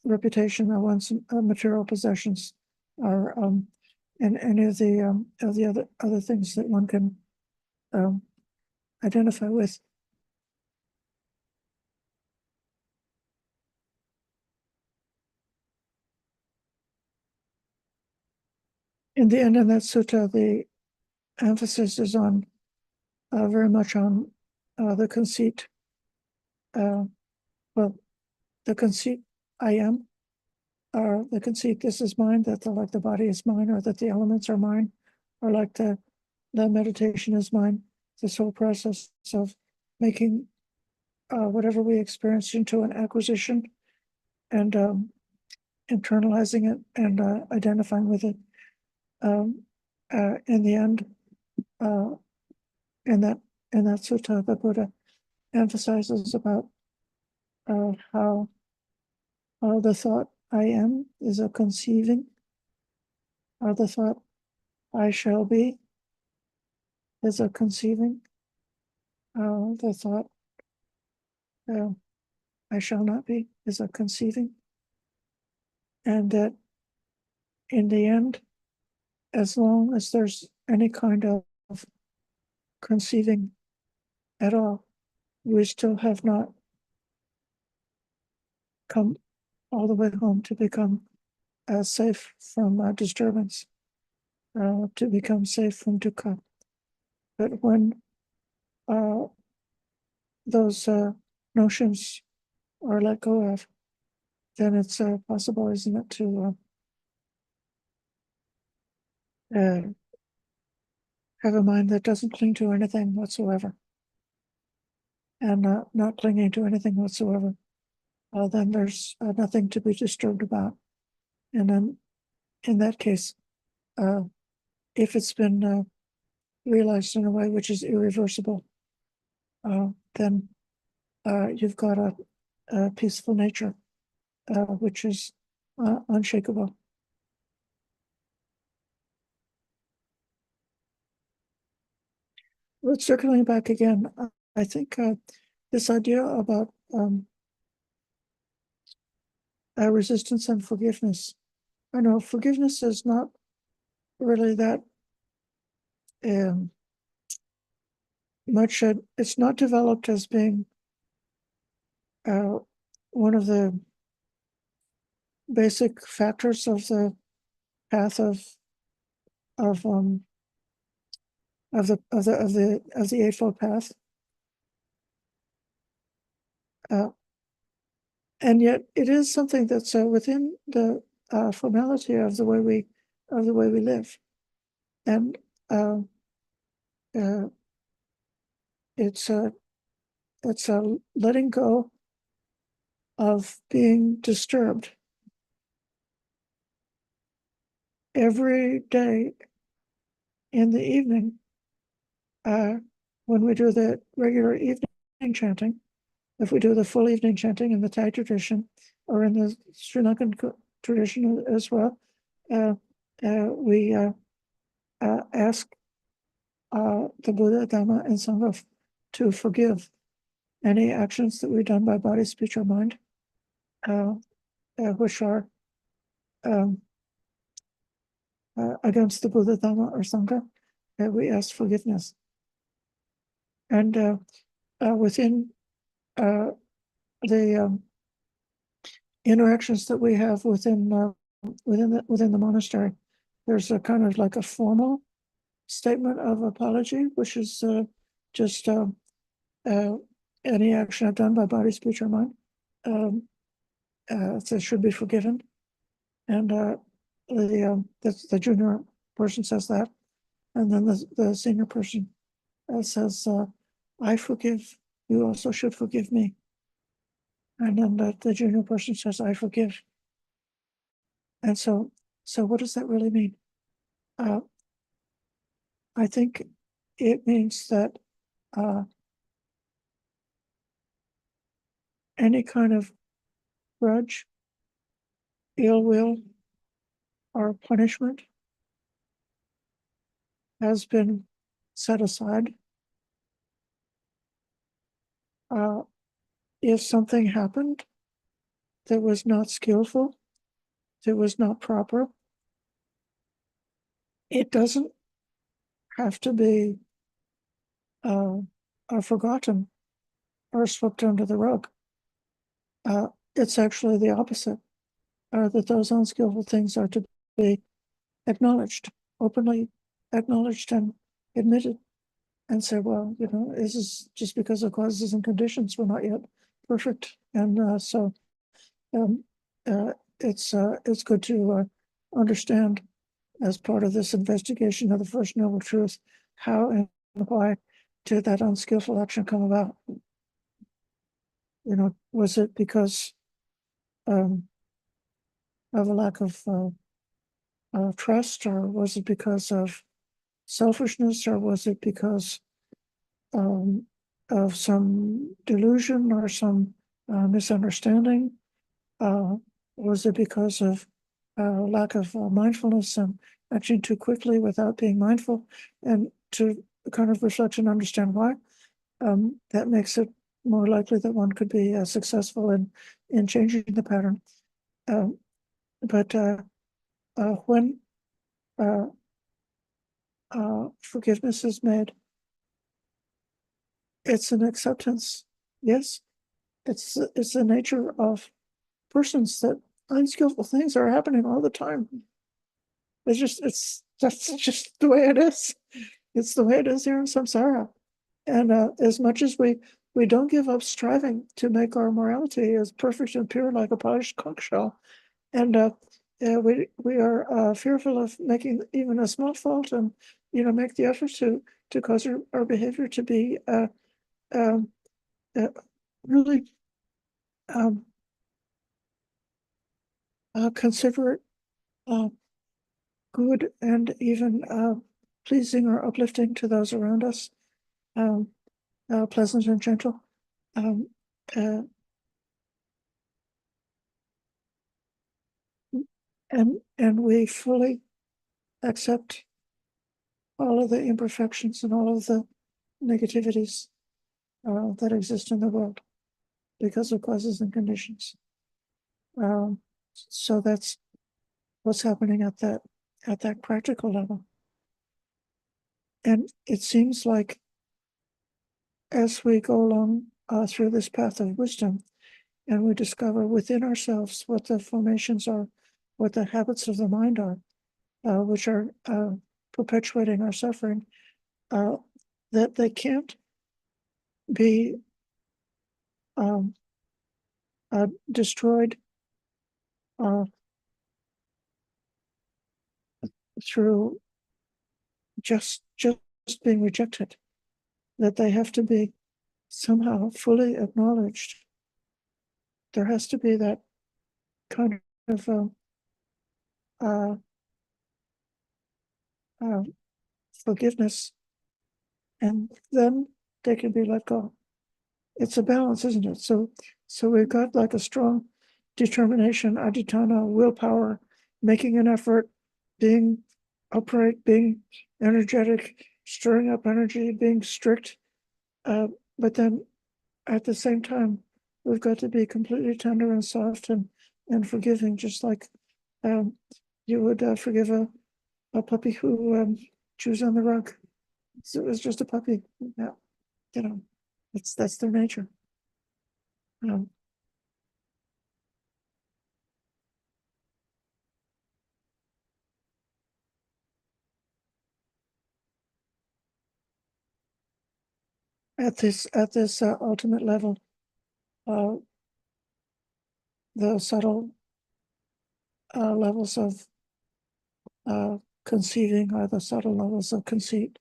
reputation or one's material possessions, or and any of the other things that one can identify with. In the end, in that sutta, the emphasis is on very much on the conceit. Well, the conceit, I am, or the conceit, this is mine, that the body is mine, or that the elements are mine, or like the meditation is mine. This whole process of making whatever we experience into an acquisition and internalizing it and identifying with it. In the end, in that sutta, the Buddha emphasizes about how the thought I am is a conceiving, or the thought I shall be is a conceiving, the thought I shall not be is a conceiving, and that in the end, as long as there's any kind of conceiving at all, we still have not come all the way home to become safe from disturbance, to become safe from dukkha. But when those notions are let go of, then it's possible, isn't it, to have a mind that doesn't cling to anything whatsoever, and not clinging to anything whatsoever. Then there's nothing to be disturbed about. And then in that case, if it's been realized in a way which is irreversible, then you've got a peaceful nature, which is unshakable. But circling back again, I think this idea about resistance and forgiveness. I know forgiveness is not really that much. It's not developed as being one of the basic factors of the path of the Eightfold Path, and yet it is something that's within the formality of the way we live, and it's a letting go of being disturbed every day in the evening. When we do the regular evening chanting, if we do the full evening chanting in the Thai tradition or in the Sri Lankan tradition as well, we ask the Buddha, Dhamma, and Sangha to forgive any actions that we've done by body, speech, or mind, which are against the Buddha, Dhamma, or Sangha. We ask forgiveness. And within the interactions that we have within the monastery, there's a kind of like a formal statement of apology, which is just any action I've done by body, speech, or mind that should be forgiven. And the junior person says that, and then the senior person says, I forgive, you also should forgive me. And then the junior person says, I forgive. And so what does that really mean? I think it means that any kind of grudge, ill will, or punishment has been set aside. If something happened that was not skillful, that was not proper, it doesn't have to be forgotten or swept under the rug. It's actually the opposite, that those unskillful things are to be acknowledged, openly acknowledged and admitted, and say, well, this is just because of causes and conditions, we're not yet perfect. And so it's good to understand, as part of this investigation of the First Noble Truth, how and why did that unskillful action come about? Was it because of a lack of trust, or was it because of selfishness, or was it because of some delusion or some misunderstanding? Was it because of lack of mindfulness and acting too quickly without being mindful? And to kind of reflect and understand why, that makes it more likely that one could be successful in changing the pattern. But when forgiveness is made, it's an acceptance. Yes, it's the nature of persons that unskillful things are happening all the time. That's just the way it is. It's the way it is here in samsara. And as much as we we don't give up striving to make our morality as perfect and pure like a polished conch shell. And we are fearful of making even a small fault, and make the effort to cause our behavior to be um, really um, considerate, good, and even pleasing or uplifting to those around us, pleasant and gentle. Um, uh, and we fully accept all of the imperfections and all of the negativities that exist in the world because of causes and conditions. So that's what's happening at that practical level. And it seems like as we go along through this path of wisdom, and we discover within ourselves what the formations are, what the habits of the mind are, which are perpetuating our suffering, that they can't be um, destroyed through just being rejected, that they have to be somehow fully acknowledged. There has to be that kind of uh, forgiveness, and then they can be let go. It's a balance, isn't it? So we've got like a strong determination, adhitthana, willpower, making an effort, being upright, being energetic, stirring up energy, being strict. But then at the same time, we've got to be completely tender and soft and forgiving, just like you would forgive a puppy who chews on the rug. So it was just a puppy. Yeah, that's their nature. Um, at this ultimate level, uh, the subtle levels of conceiving are the subtle levels of conceit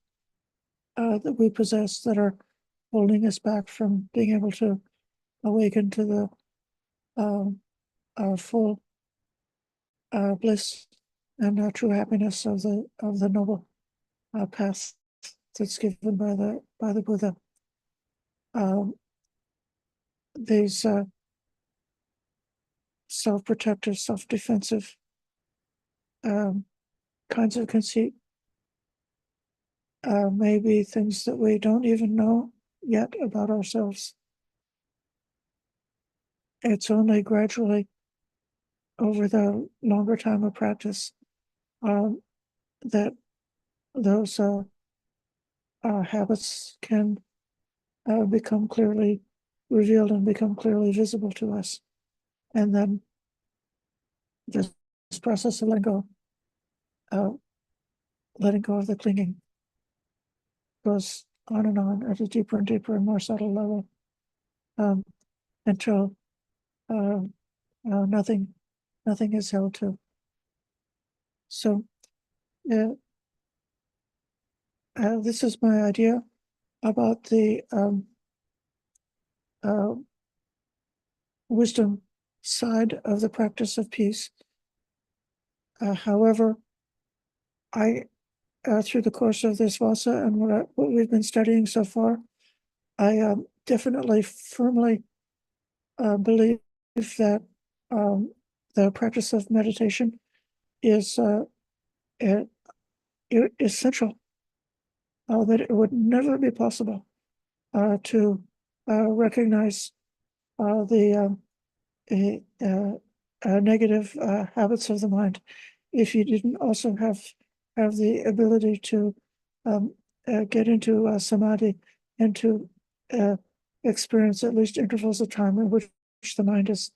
that we possess that are holding us back from being able to awaken to the our full bliss and true happiness of the noble path that's given by the Buddha. These self-protective, self-defensive kinds of conceit may be things that we don't even know yet about ourselves. It's only gradually over the longer time of practice that those habits can become clearly revealed and become clearly visible to us. And then this process of letting go of the clinging goes on and on at a deeper and deeper and more subtle level until nothing is held to. So this is my idea about the wisdom side of the practice of peace. However, I through the course of this Vassa and what we've been studying so far, I definitely firmly believe that the practice of meditation is essential, that it would never be possible to recognize the negative habits of the mind if you didn't also have the ability to get into samadhi and to experience at least intervals of time in which the mind is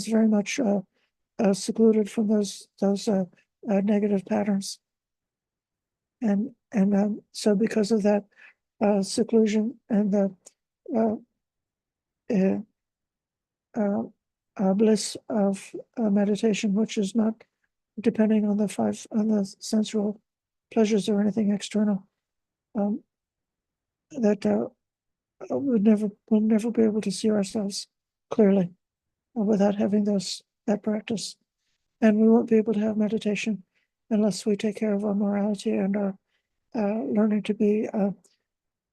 very much secluded from those negative patterns. And so because of that seclusion and the bliss of meditation, which is not depending on the sensual pleasures or anything external. That we'll never be able to see ourselves clearly without having that practice, and we won't be able to have meditation unless we take care of our morality and our learning to be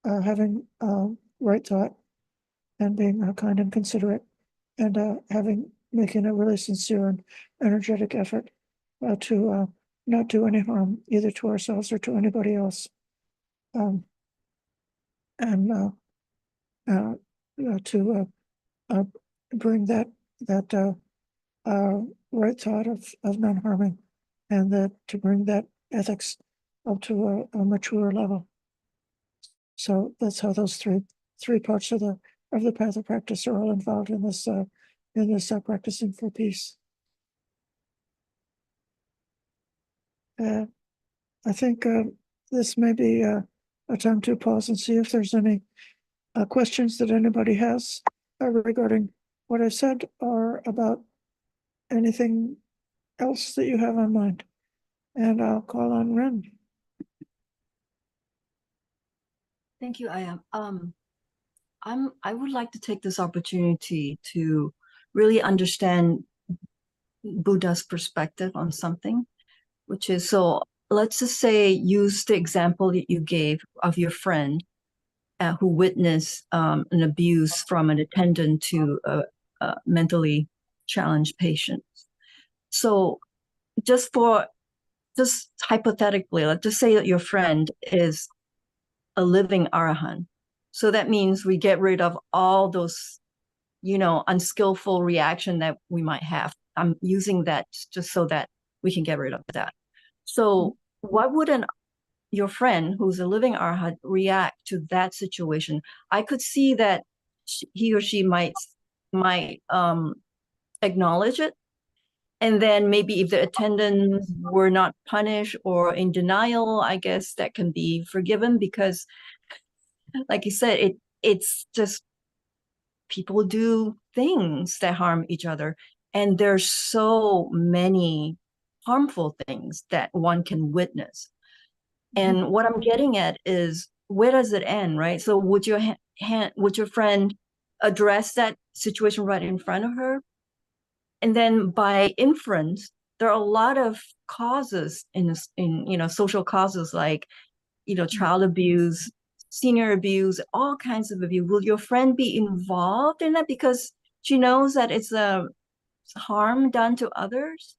having right thought and being kind and considerate, and making a really sincere and energetic effort to not do any harm either to ourselves or to anybody else, and to bring that right thought of non-harming, and to bring that ethics up to a mature level. So that's how those three parts of the path of practice are all involved in this practicing for peace. I think this may be a time to pause and see if there's any questions that anybody has regarding what I said, or about anything else that you have on mind. And I'll call on Ren. Thank you, Ayya. I would like to take this opportunity to really understand Buddha's perspective on something, which is, so let's just say, use the example that you gave of your friend who witnessed an abuse from an attendant to a mentally challenged patient. So just hypothetically, let's just say that your friend is a living arahant. So that means we get rid of all those, unskillful reaction that we might have. I'm using that just so that we can get rid of that. So why wouldn't your friend who's a living arhat react to that situation? I could see that he or she might acknowledge it. And then maybe if the attendants were not punished or in denial, I guess that can be forgiven, because like you said, it's just people do things that harm each other. And there's so many harmful things that one can witness. And what I'm getting at is, where does it end, right? So would your friend address that situation right in front of her? And then by inference, there are a lot of causes in social causes, like, child abuse, senior abuse, all kinds of abuse. Will your friend be involved in that because she knows that it's a harm done to others,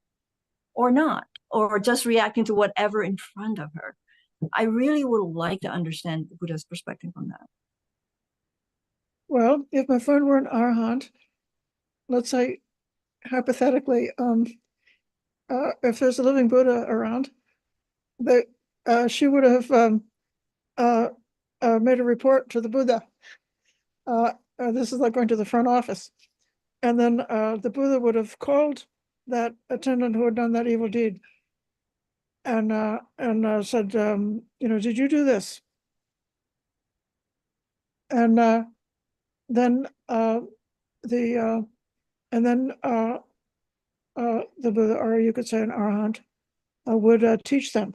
or not, or just reacting to whatever in front of her? I really would like to understand Buddha's perspective on that. Well, if my friend were an arahant, let's say hypothetically, if there's a living Buddha around, she would have made a report to the Buddha. This is like going to the front office, and then the Buddha would have called that attendant who had done that evil deed, and said, did you do this? And then the Buddha, or you could say an arahant, would teach them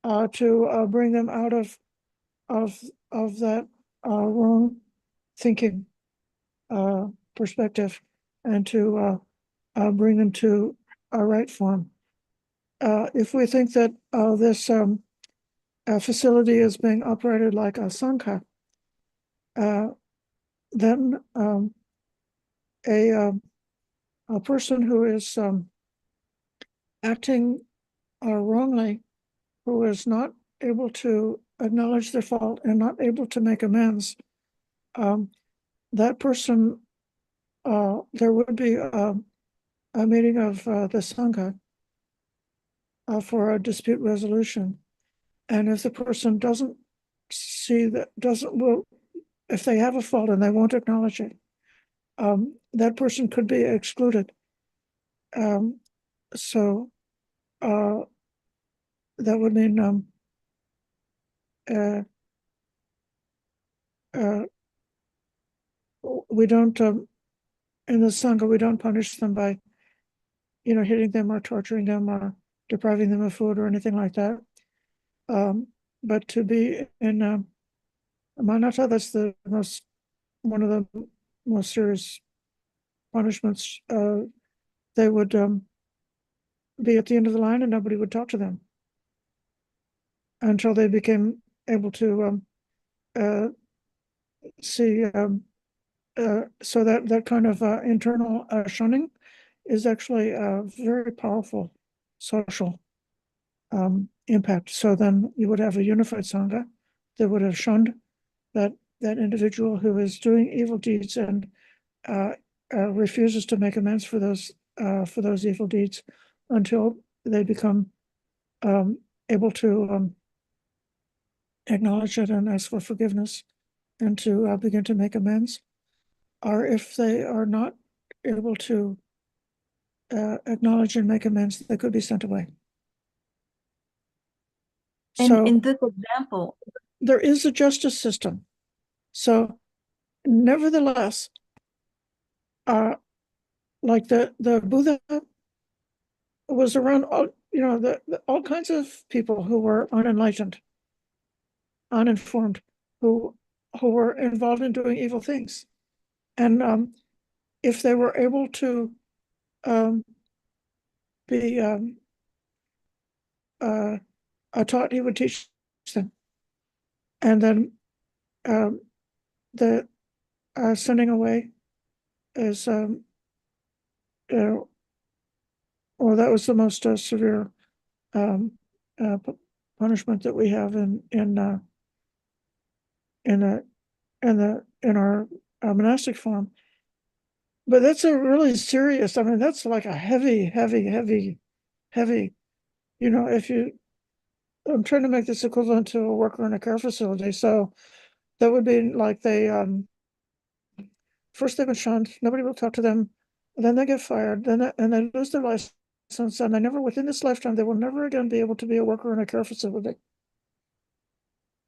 to bring them out of that wrong thinking perspective, and to bring them to a right form. If we think that this facility is being operated like a sangha, then a person who is acting wrongly, who is not able to acknowledge their fault and not able to make amends, that person, there would be a meeting of the Sangha for a dispute resolution. And if the person doesn't see that, if they have a fault and they won't acknowledge it, that person could be excluded. So that would mean we don't, in the Sangha, we don't punish them by, hitting them or torturing them or depriving them of food or anything like that. But to be in Manata, that's one of the most serious punishments. They would be at the end of the line and nobody would talk to them until they became able to see. So that kind of internal shunning is actually a very powerful social impact. So then you would have a unified Sangha that would have shunned that individual who is doing evil deeds and refuses to make amends for those evil deeds until they become able to acknowledge it and ask for forgiveness and to begin to make amends. Or if they are not able to acknowledge and make amends, they could be sent away. And So in this example, there is a justice system. So nevertheless, like the Buddha was around all, all kinds of people who were unenlightened, uninformed, who were involved in doing evil things. And if they were able to be taught, he would teach them. And then the sending away is, well, that was the most severe punishment that we have in our monastic form. But that's a really serious, I mean, that's like a heavy, I'm trying to make this equivalent to a worker in a care facility. So that would be like they, first they've been shunned, nobody will talk to them, then they get fired, and they lose their license, and they never, within this lifetime, they will never again be able to be a worker in a care facility.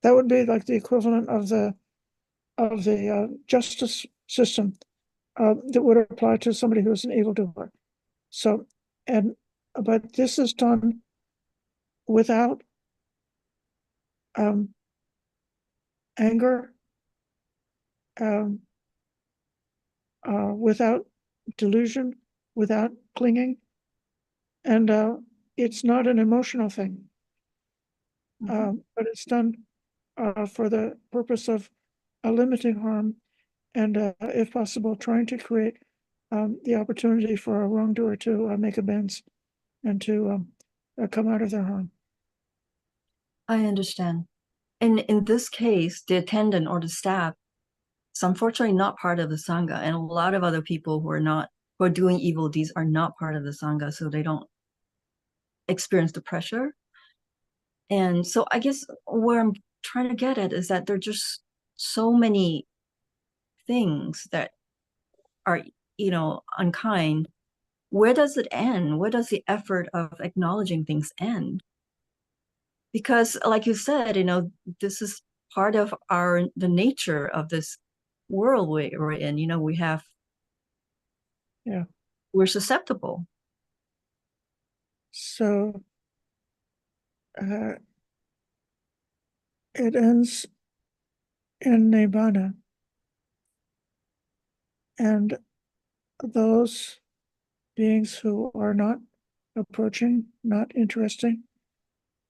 That would be like the equivalent of the justice system that would apply to somebody who is an evildoer. So, but this is done without anger, without delusion, without clinging, and it's not an emotional thing, but it's done for the purpose of limiting harm and, if possible, trying to create the opportunity for a wrongdoer to make amends and to come out of their harm. I understand. And in this case, the attendant or the staff is unfortunately not part of the Sangha. And a lot of other people who are doing evil deeds are not part of the Sangha, so they don't experience the pressure. And so I guess where I'm trying to get at is that there are just so many things that are, unkind. Where does it end? Where does the effort of acknowledging things end? Because like you said, this is part of the nature of this world we're in. We're susceptible. So it ends in Nibbana, and those beings who are not approaching, not interesting,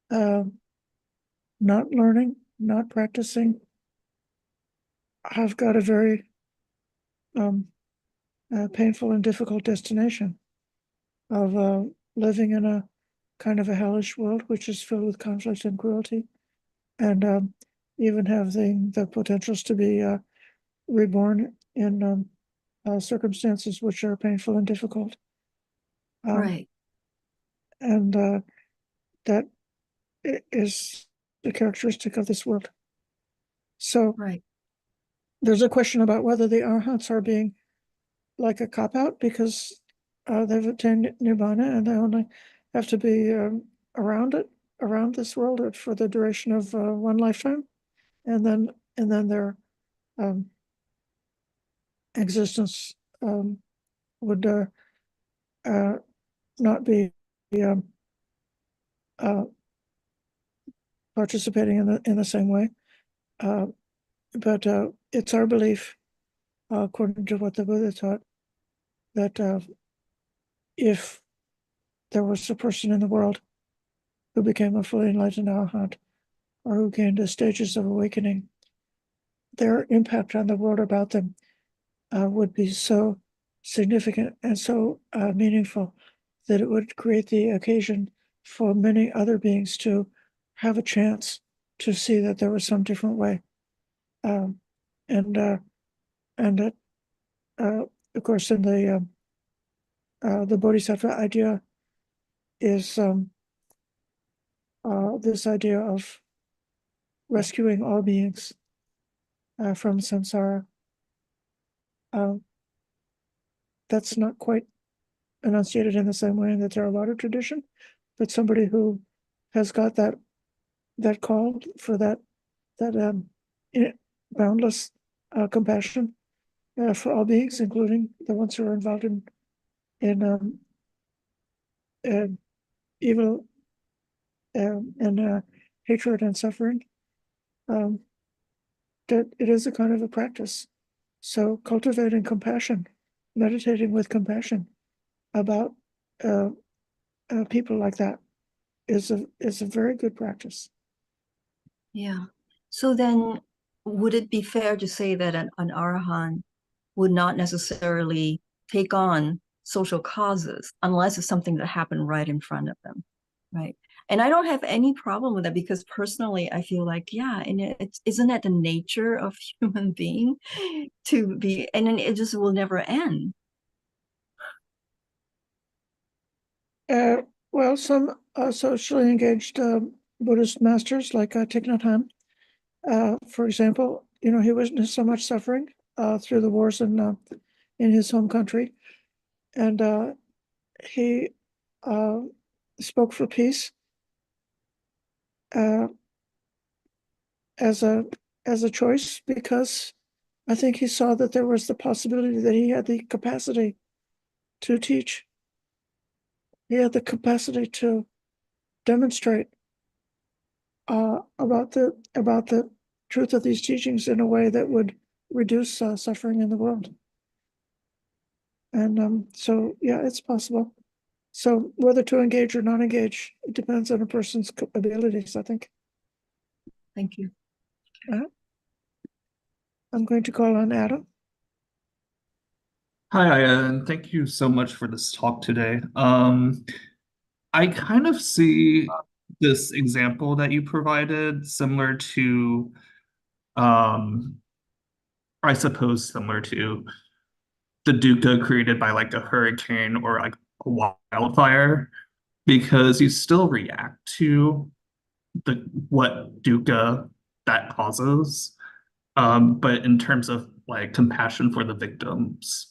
not learning, not practicing, have got a very painful and difficult destination of living in a kind of a hellish world, which is filled with conflict and cruelty, and even have the potentials to be reborn in circumstances which are painful and difficult. Right. And that is the characteristic of this world. So right. There's a question about whether the arhats are being like a cop-out because they've attained Nibbana and they only have to be around this world for the duration of one lifetime, and then they're existence would not be participating in the same way. But it's our belief, according to what the Buddha taught, that if there was a person in the world who became a fully enlightened arhat, or who came to stages of awakening, their impact on the world about them would be so significant and so meaningful that it would create the occasion for many other beings to have a chance to see that there was some different way. And that, of course, in the Bodhisattva idea is this idea of rescuing all beings from samsara. That's not quite enunciated in the same way in the Theravada tradition, but somebody who has got that call for that boundless compassion for all beings, including the ones who are involved in evil and hatred and suffering. That it is a kind of a practice. So cultivating compassion, meditating with compassion about people like that is a very good practice. Yeah. So then, would it be fair to say that an arahant would not necessarily take on social causes unless it's something that happened right in front of them, right? And I don't have any problem with that, because personally I feel like, yeah, and isn't that the nature of human being to be, and then it just will never end. Well, some socially engaged Buddhist masters like Thich Nhat Hanh, for example, he witnessed so much suffering through the wars in his home country, and he spoke for peace as a choice, because I think he saw that there was the possibility that he had the capacity to teach. He had the capacity to demonstrate about the truth of these teachings in a way that would reduce suffering in the world. And so, yeah, it's possible. So whether to engage or not engage, it depends on a person's abilities, I think. Thank you. I'm going to call on Adam. Hi, Ayya, and thank you so much for this talk today. I kind of see this example that you provided similar to, I suppose similar to the dukkha created by like a hurricane or like a wildfire, because you still react to what dukkha that causes. But in terms of like compassion for the victims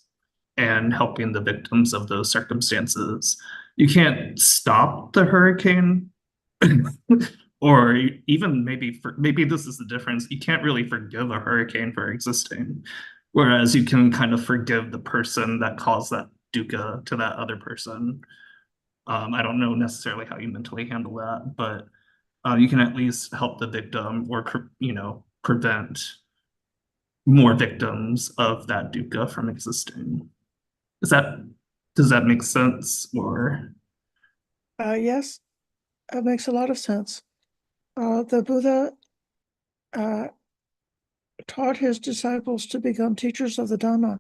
and helping the victims of those circumstances, you can't stop the hurricane. Or even maybe this is the difference. You can't really forgive a hurricane for existing, whereas you can kind of forgive the person that caused that dukkha to that other person. I don't know necessarily how you mentally handle that, but you can at least help the victim, or prevent more victims of that dukkha from existing. Does that make sense? Or Yes, it makes a lot of sense. The Buddha taught his disciples to become teachers of the Dhamma,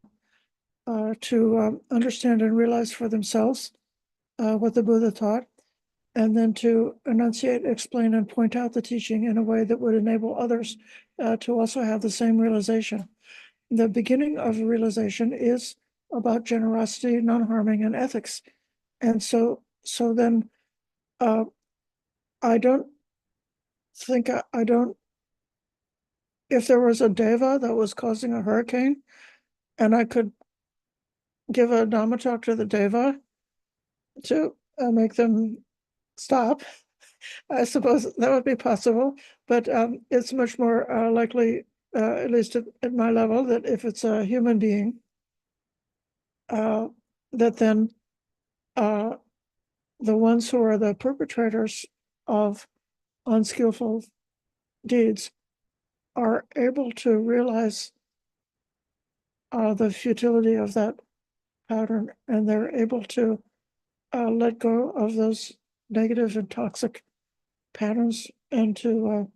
to understand and realize for themselves what the Buddha taught, and then to enunciate, explain, and point out the teaching in a way that would enable others to also have the same realization. The beginning of realization is about generosity, non-harming, and ethics. And so then I don't think if there was a deva that was causing a hurricane and I could give a Dhamma talk to the deva to make them stop, I suppose that would be possible, but it's much more likely at least at my level, that if it's a human being, that then the ones who are the perpetrators of unskillful deeds are able to realize the futility of that pattern, and they're able to let go of those negative and toxic patterns, and to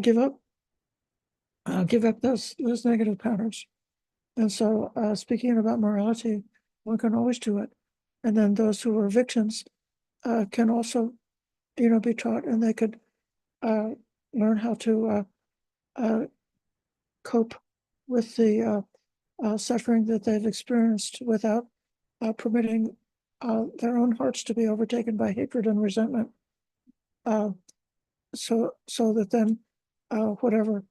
give up those negative patterns. And so, speaking about morality, one can always do it. And then those who are victims can also, be taught, and they could learn how to cope with the suffering that they've experienced without permitting their own hearts to be overtaken by hatred and resentment. So that then whatever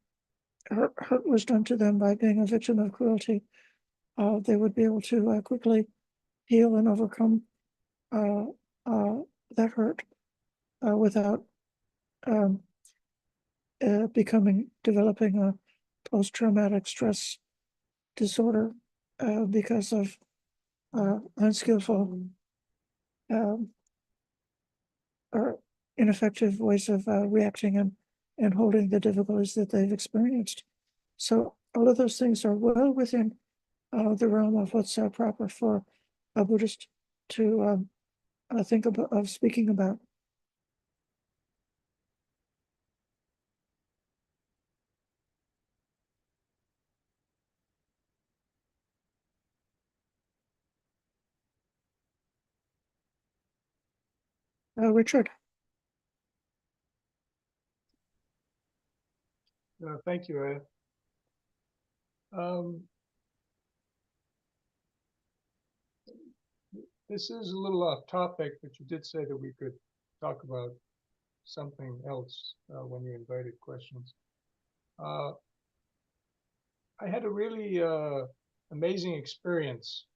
hurt was done to them by being a victim of cruelty, they would be able to quickly heal and overcome that hurt without developing a post-traumatic stress disorder because of unskillful or ineffective ways of reacting and holding the difficulties that they've experienced. So all of those things are well within the realm of what's proper for a Buddhist to think of speaking about. Richard. Thank you, Ayya. This is a little off topic, but you did say that we could talk about something else when you invited questions. I had a really amazing experience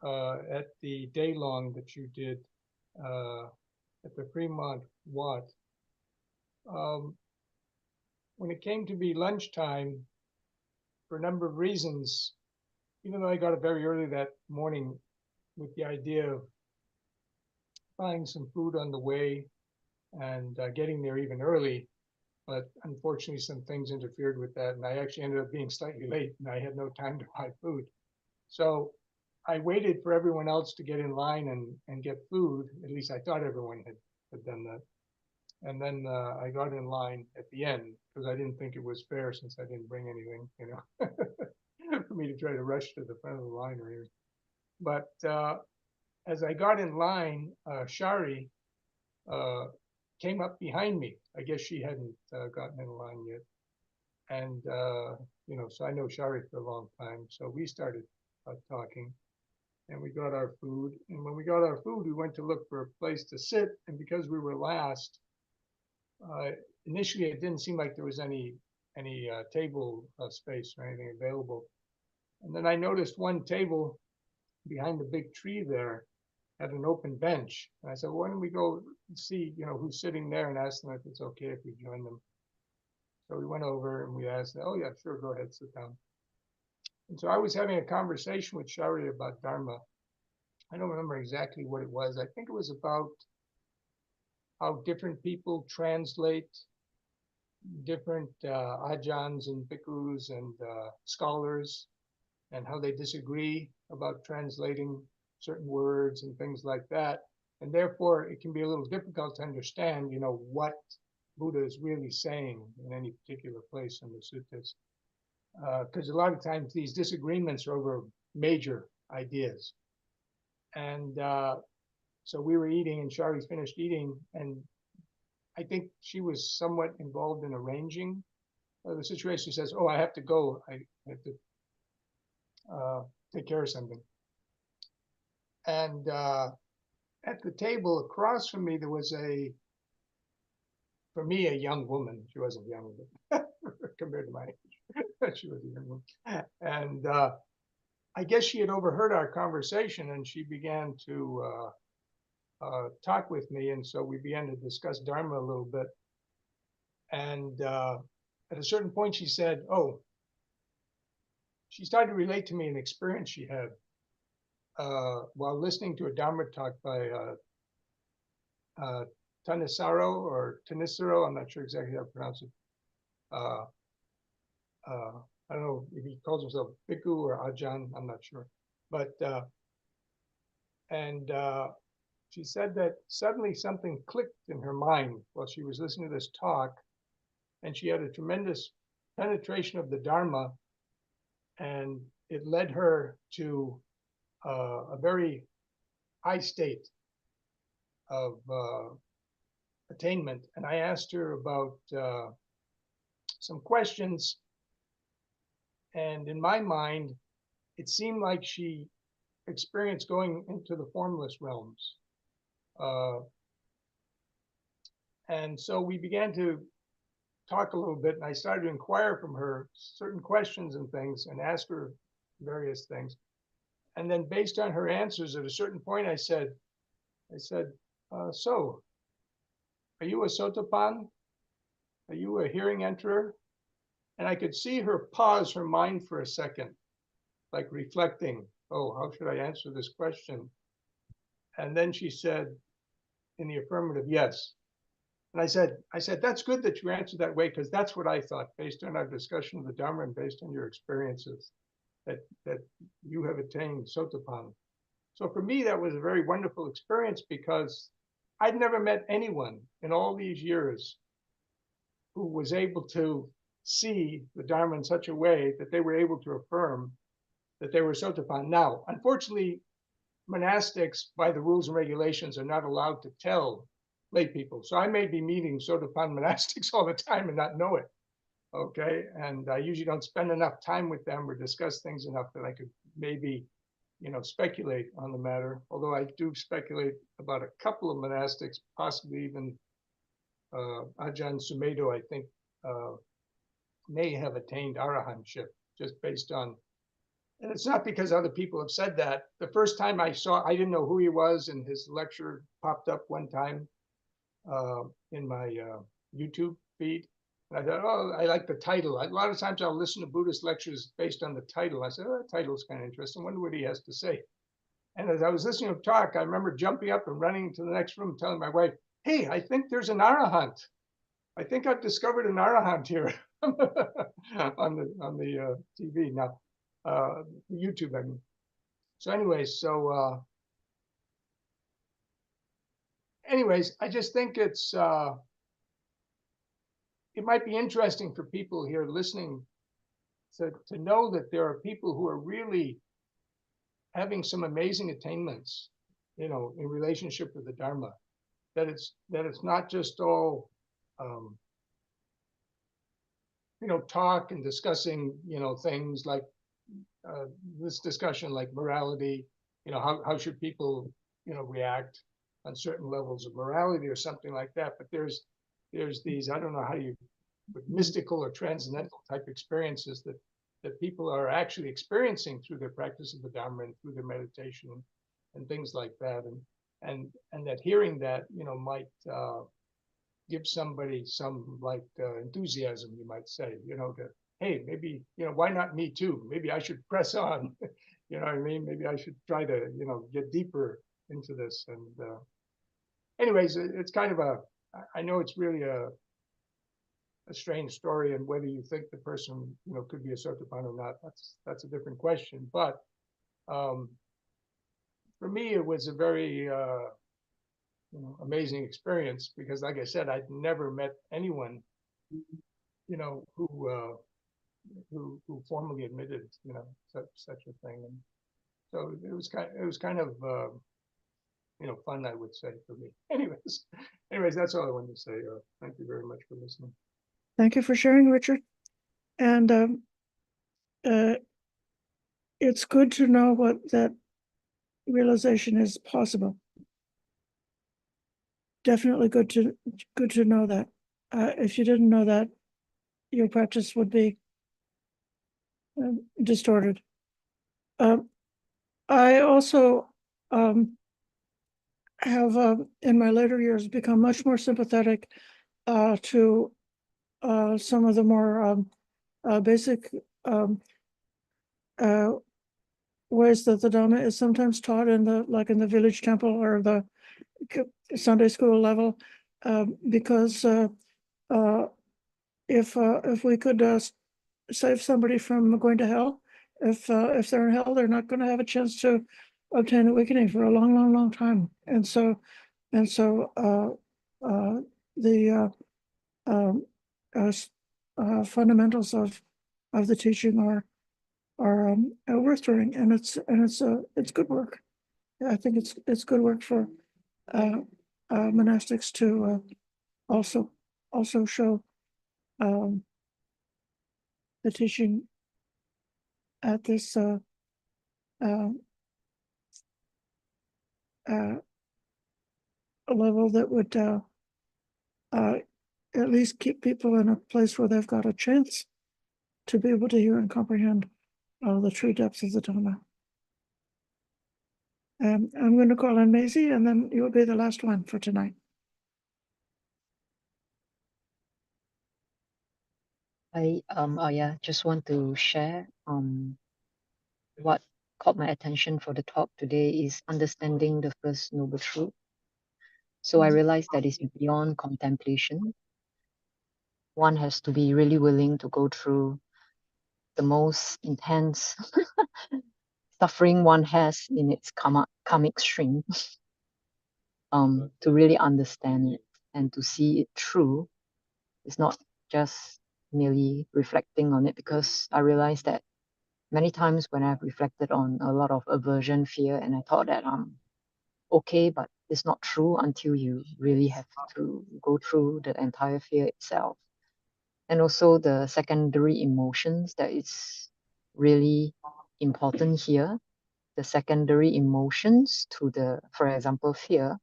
at the day long that you did at the Fremont Wat. When it came to be lunchtime, for a number of reasons, even though I got up very early that morning with the idea of buying some food on the way and getting there even early, but unfortunately some things interfered with that, and I actually ended up being slightly late, and I had no time to buy food. So I waited for everyone else to get in line and get food. At least I thought everyone had done that. And then I got in line at the end because I didn't think it was fair, since I didn't bring anything, for me to try to rush to the front of the line or anything. But as I got in line, Shari came up behind me. I guess she hadn't gotten in line yet. And, so I know Shari for a long time. So we started talking, and we got our food. And when we got our food, we went to look for a place to sit. And because we were last, initially it didn't seem like there was any table space or anything available. And then I noticed one table behind the big tree there had an open bench. And I said, well, why don't we go see, who's sitting there, and ask them if it's okay if we join them. So we went over and we asked, oh yeah, sure, go ahead, sit down. And so I was having a conversation with Shari about Dharma. I don't remember exactly what it was. I think it was about how different people translate different ajahns and bhikkhus and scholars, and how they disagree about translating certain words and things like that. And therefore, it can be a little difficult to understand, what Buddha is really saying in any particular place in the suttas. Because a lot of times these disagreements are over major ideas. And so we were eating, and Shari finished eating, and I think she was somewhat involved in arranging the situation. She says, oh, I have to go. I have to take care of something. And at the table across from me, there was for me, a young woman. She wasn't young, but compared to my age, she was a young woman. And I guess she had overheard our conversation, and she began to talk with me. And so we began to discuss Dharma a little bit. And at a certain point, she said, "Oh," she started to relate to me an experience she had while listening to a Dharma talk by Tanisaro or Tanisaro. I'm not sure exactly how to pronounce it. I don't know if he calls himself Bhikkhu or Ajahn. I'm not sure, but she said that suddenly something clicked in her mind while she was listening to this talk, and she had a tremendous penetration of the Dharma, and it led her to a very high state of attainment. And I asked her about some questions, and in my mind, it seemed like she experienced going into the formless realms. And so we began to talk a little bit, and I started to inquire from her certain questions and things and ask her various things. And then based on her answers, at a certain point, I said, so, are you a Sotapan? Are you a hearing enterer? And I could see her pause her mind for a second, like reflecting, oh, how should I answer this question? And then she said in the affirmative, yes. And I said, that's good that you answered that way, because that's what I thought, based on our discussion of the Dharma and based on your experiences, that you have attained Sotapan. So for me, that was a very wonderful experience, because I'd never met anyone in all these years who was able to see the Dharma in such a way that they were able to affirm that they were Sotapan. Now, unfortunately, monastics, by the rules and regulations, are not allowed to tell lay people. So I may be meeting Sotapan monastics all the time and not know it. Okay. And I usually don't spend enough time with them or discuss things enough that I could maybe, speculate on the matter. Although I do speculate about a couple of monastics, possibly even Ajahn Sumedho, I think, may have attained arahantship just based on, and it's not because other people have said that. The first time I didn't know who he was, and his lecture popped up one time in my YouTube feed. And I thought, oh, I like the title. A lot of times I'll listen to Buddhist lectures based on the title. I said, oh, that title's kind of interesting. I wonder what he has to say. And as I was listening to him talk, I remember jumping up and running to the next room, telling my wife, hey, I think there's an arahant. I think I've discovered an arahant here on the TV now, YouTube, I mean. So anyways, I just think it might be interesting for people here listening to know that there are people who are really having some amazing attainments, in relationship with the Dharma. That it's not just all, talk and discussing, things like this discussion, like morality. How should people, react on certain levels of morality or something like that. But there's these, I don't know how you, mystical or transcendental type experiences that people are actually experiencing through their practice of the Dhamma and through their meditation and things like that. And that hearing that, might give somebody some enthusiasm, you might say, to, hey, maybe, why not me too? Maybe I should press on, you know what I mean? Maybe I should try to, get deeper into this. And anyways, it's kind of I know it's really a strange story, and whether you think the person, could be a Sotapan or not, that's a different question. But for me, it was a very amazing experience, because, like I said, I'd never met anyone, who formally admitted, such a thing. And so it was kind of fun, I would say, for me. Anyways, that's all I wanted to say. Thank you very much for listening. Thank you for sharing, Richard. And it's good to know what that realization is possible. Definitely good to know that. If you didn't know that, your practice would be distorted. I also have in my later years become much more sympathetic to some of the more basic ways that the Dhamma is sometimes taught in the village temple or the Sunday school level, because if we could save somebody from going to hell, if they're in hell, they're not going to have a chance to obtain awakening for a long, long, long time. And so the fundamentals of the teaching are worth doing, and it's good work. I think it's good work for monastics to also show the teaching at this a level that would at least keep people in a place where they've got a chance to be able to hear and comprehend the true depths of the Dhamma. I'm going to call in Maisie, and then you'll be the last one for tonight. I just want to share what caught my attention for the talk today is understanding the first noble truth. So I realized that it's beyond contemplation. One has to be really willing to go through the most intense suffering one has in its karmic stream to really understand it and to see it through. It's not just merely reflecting on it, because I realized that many times when I've reflected on a lot of aversion, fear, and I thought that okay, but it's not true until you really have to go through the entire fear itself. And also the secondary emotions, that is really important here. The secondary emotions to the, for example, fear,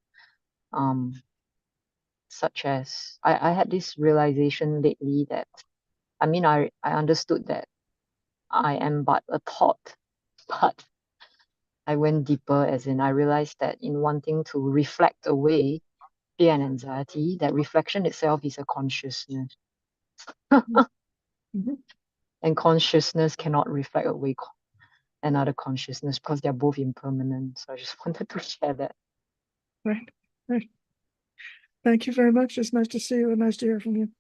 such as I had this realization lately that, I mean, I understood that I am but a thought, but I went deeper, as in I realized that in wanting to reflect away fear and anxiety, that reflection itself is a consciousness. Mhm. And consciousness cannot reflect away another consciousness because they're both impermanent. So I just wanted to share that. Right. Thank you very much. It's nice to see you and nice to hear from you.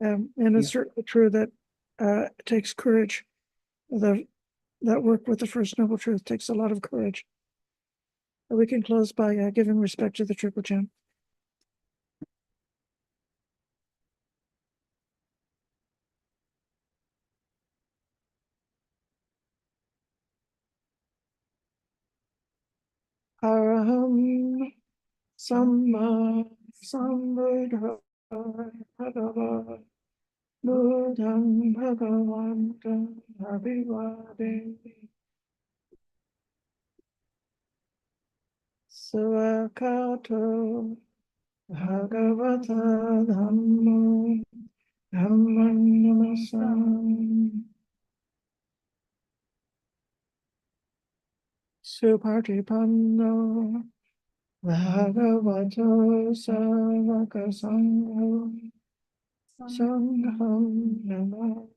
And it's certainly true that it takes courage. That work with the First Noble Truth takes a lot of courage. We can close by giving respect to the Triple Gem. Araham Samma Sambuddhaya Bhagava Buddham Bhagavantam Abhivade Suvakato Bhagavata Dhammo Dhamman Namasam Supartipanno Bhagavato Savaka Sangho Sangham Namah.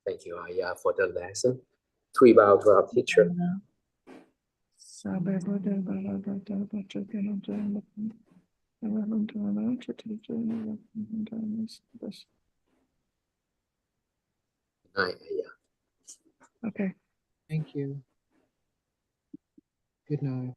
Thank you, Ayya, for the lesson. 3 bow to our teacher. Sabe Buddha Bhagavata Bhajaganata Good night, Ayya. Okay. Thank you. Good night.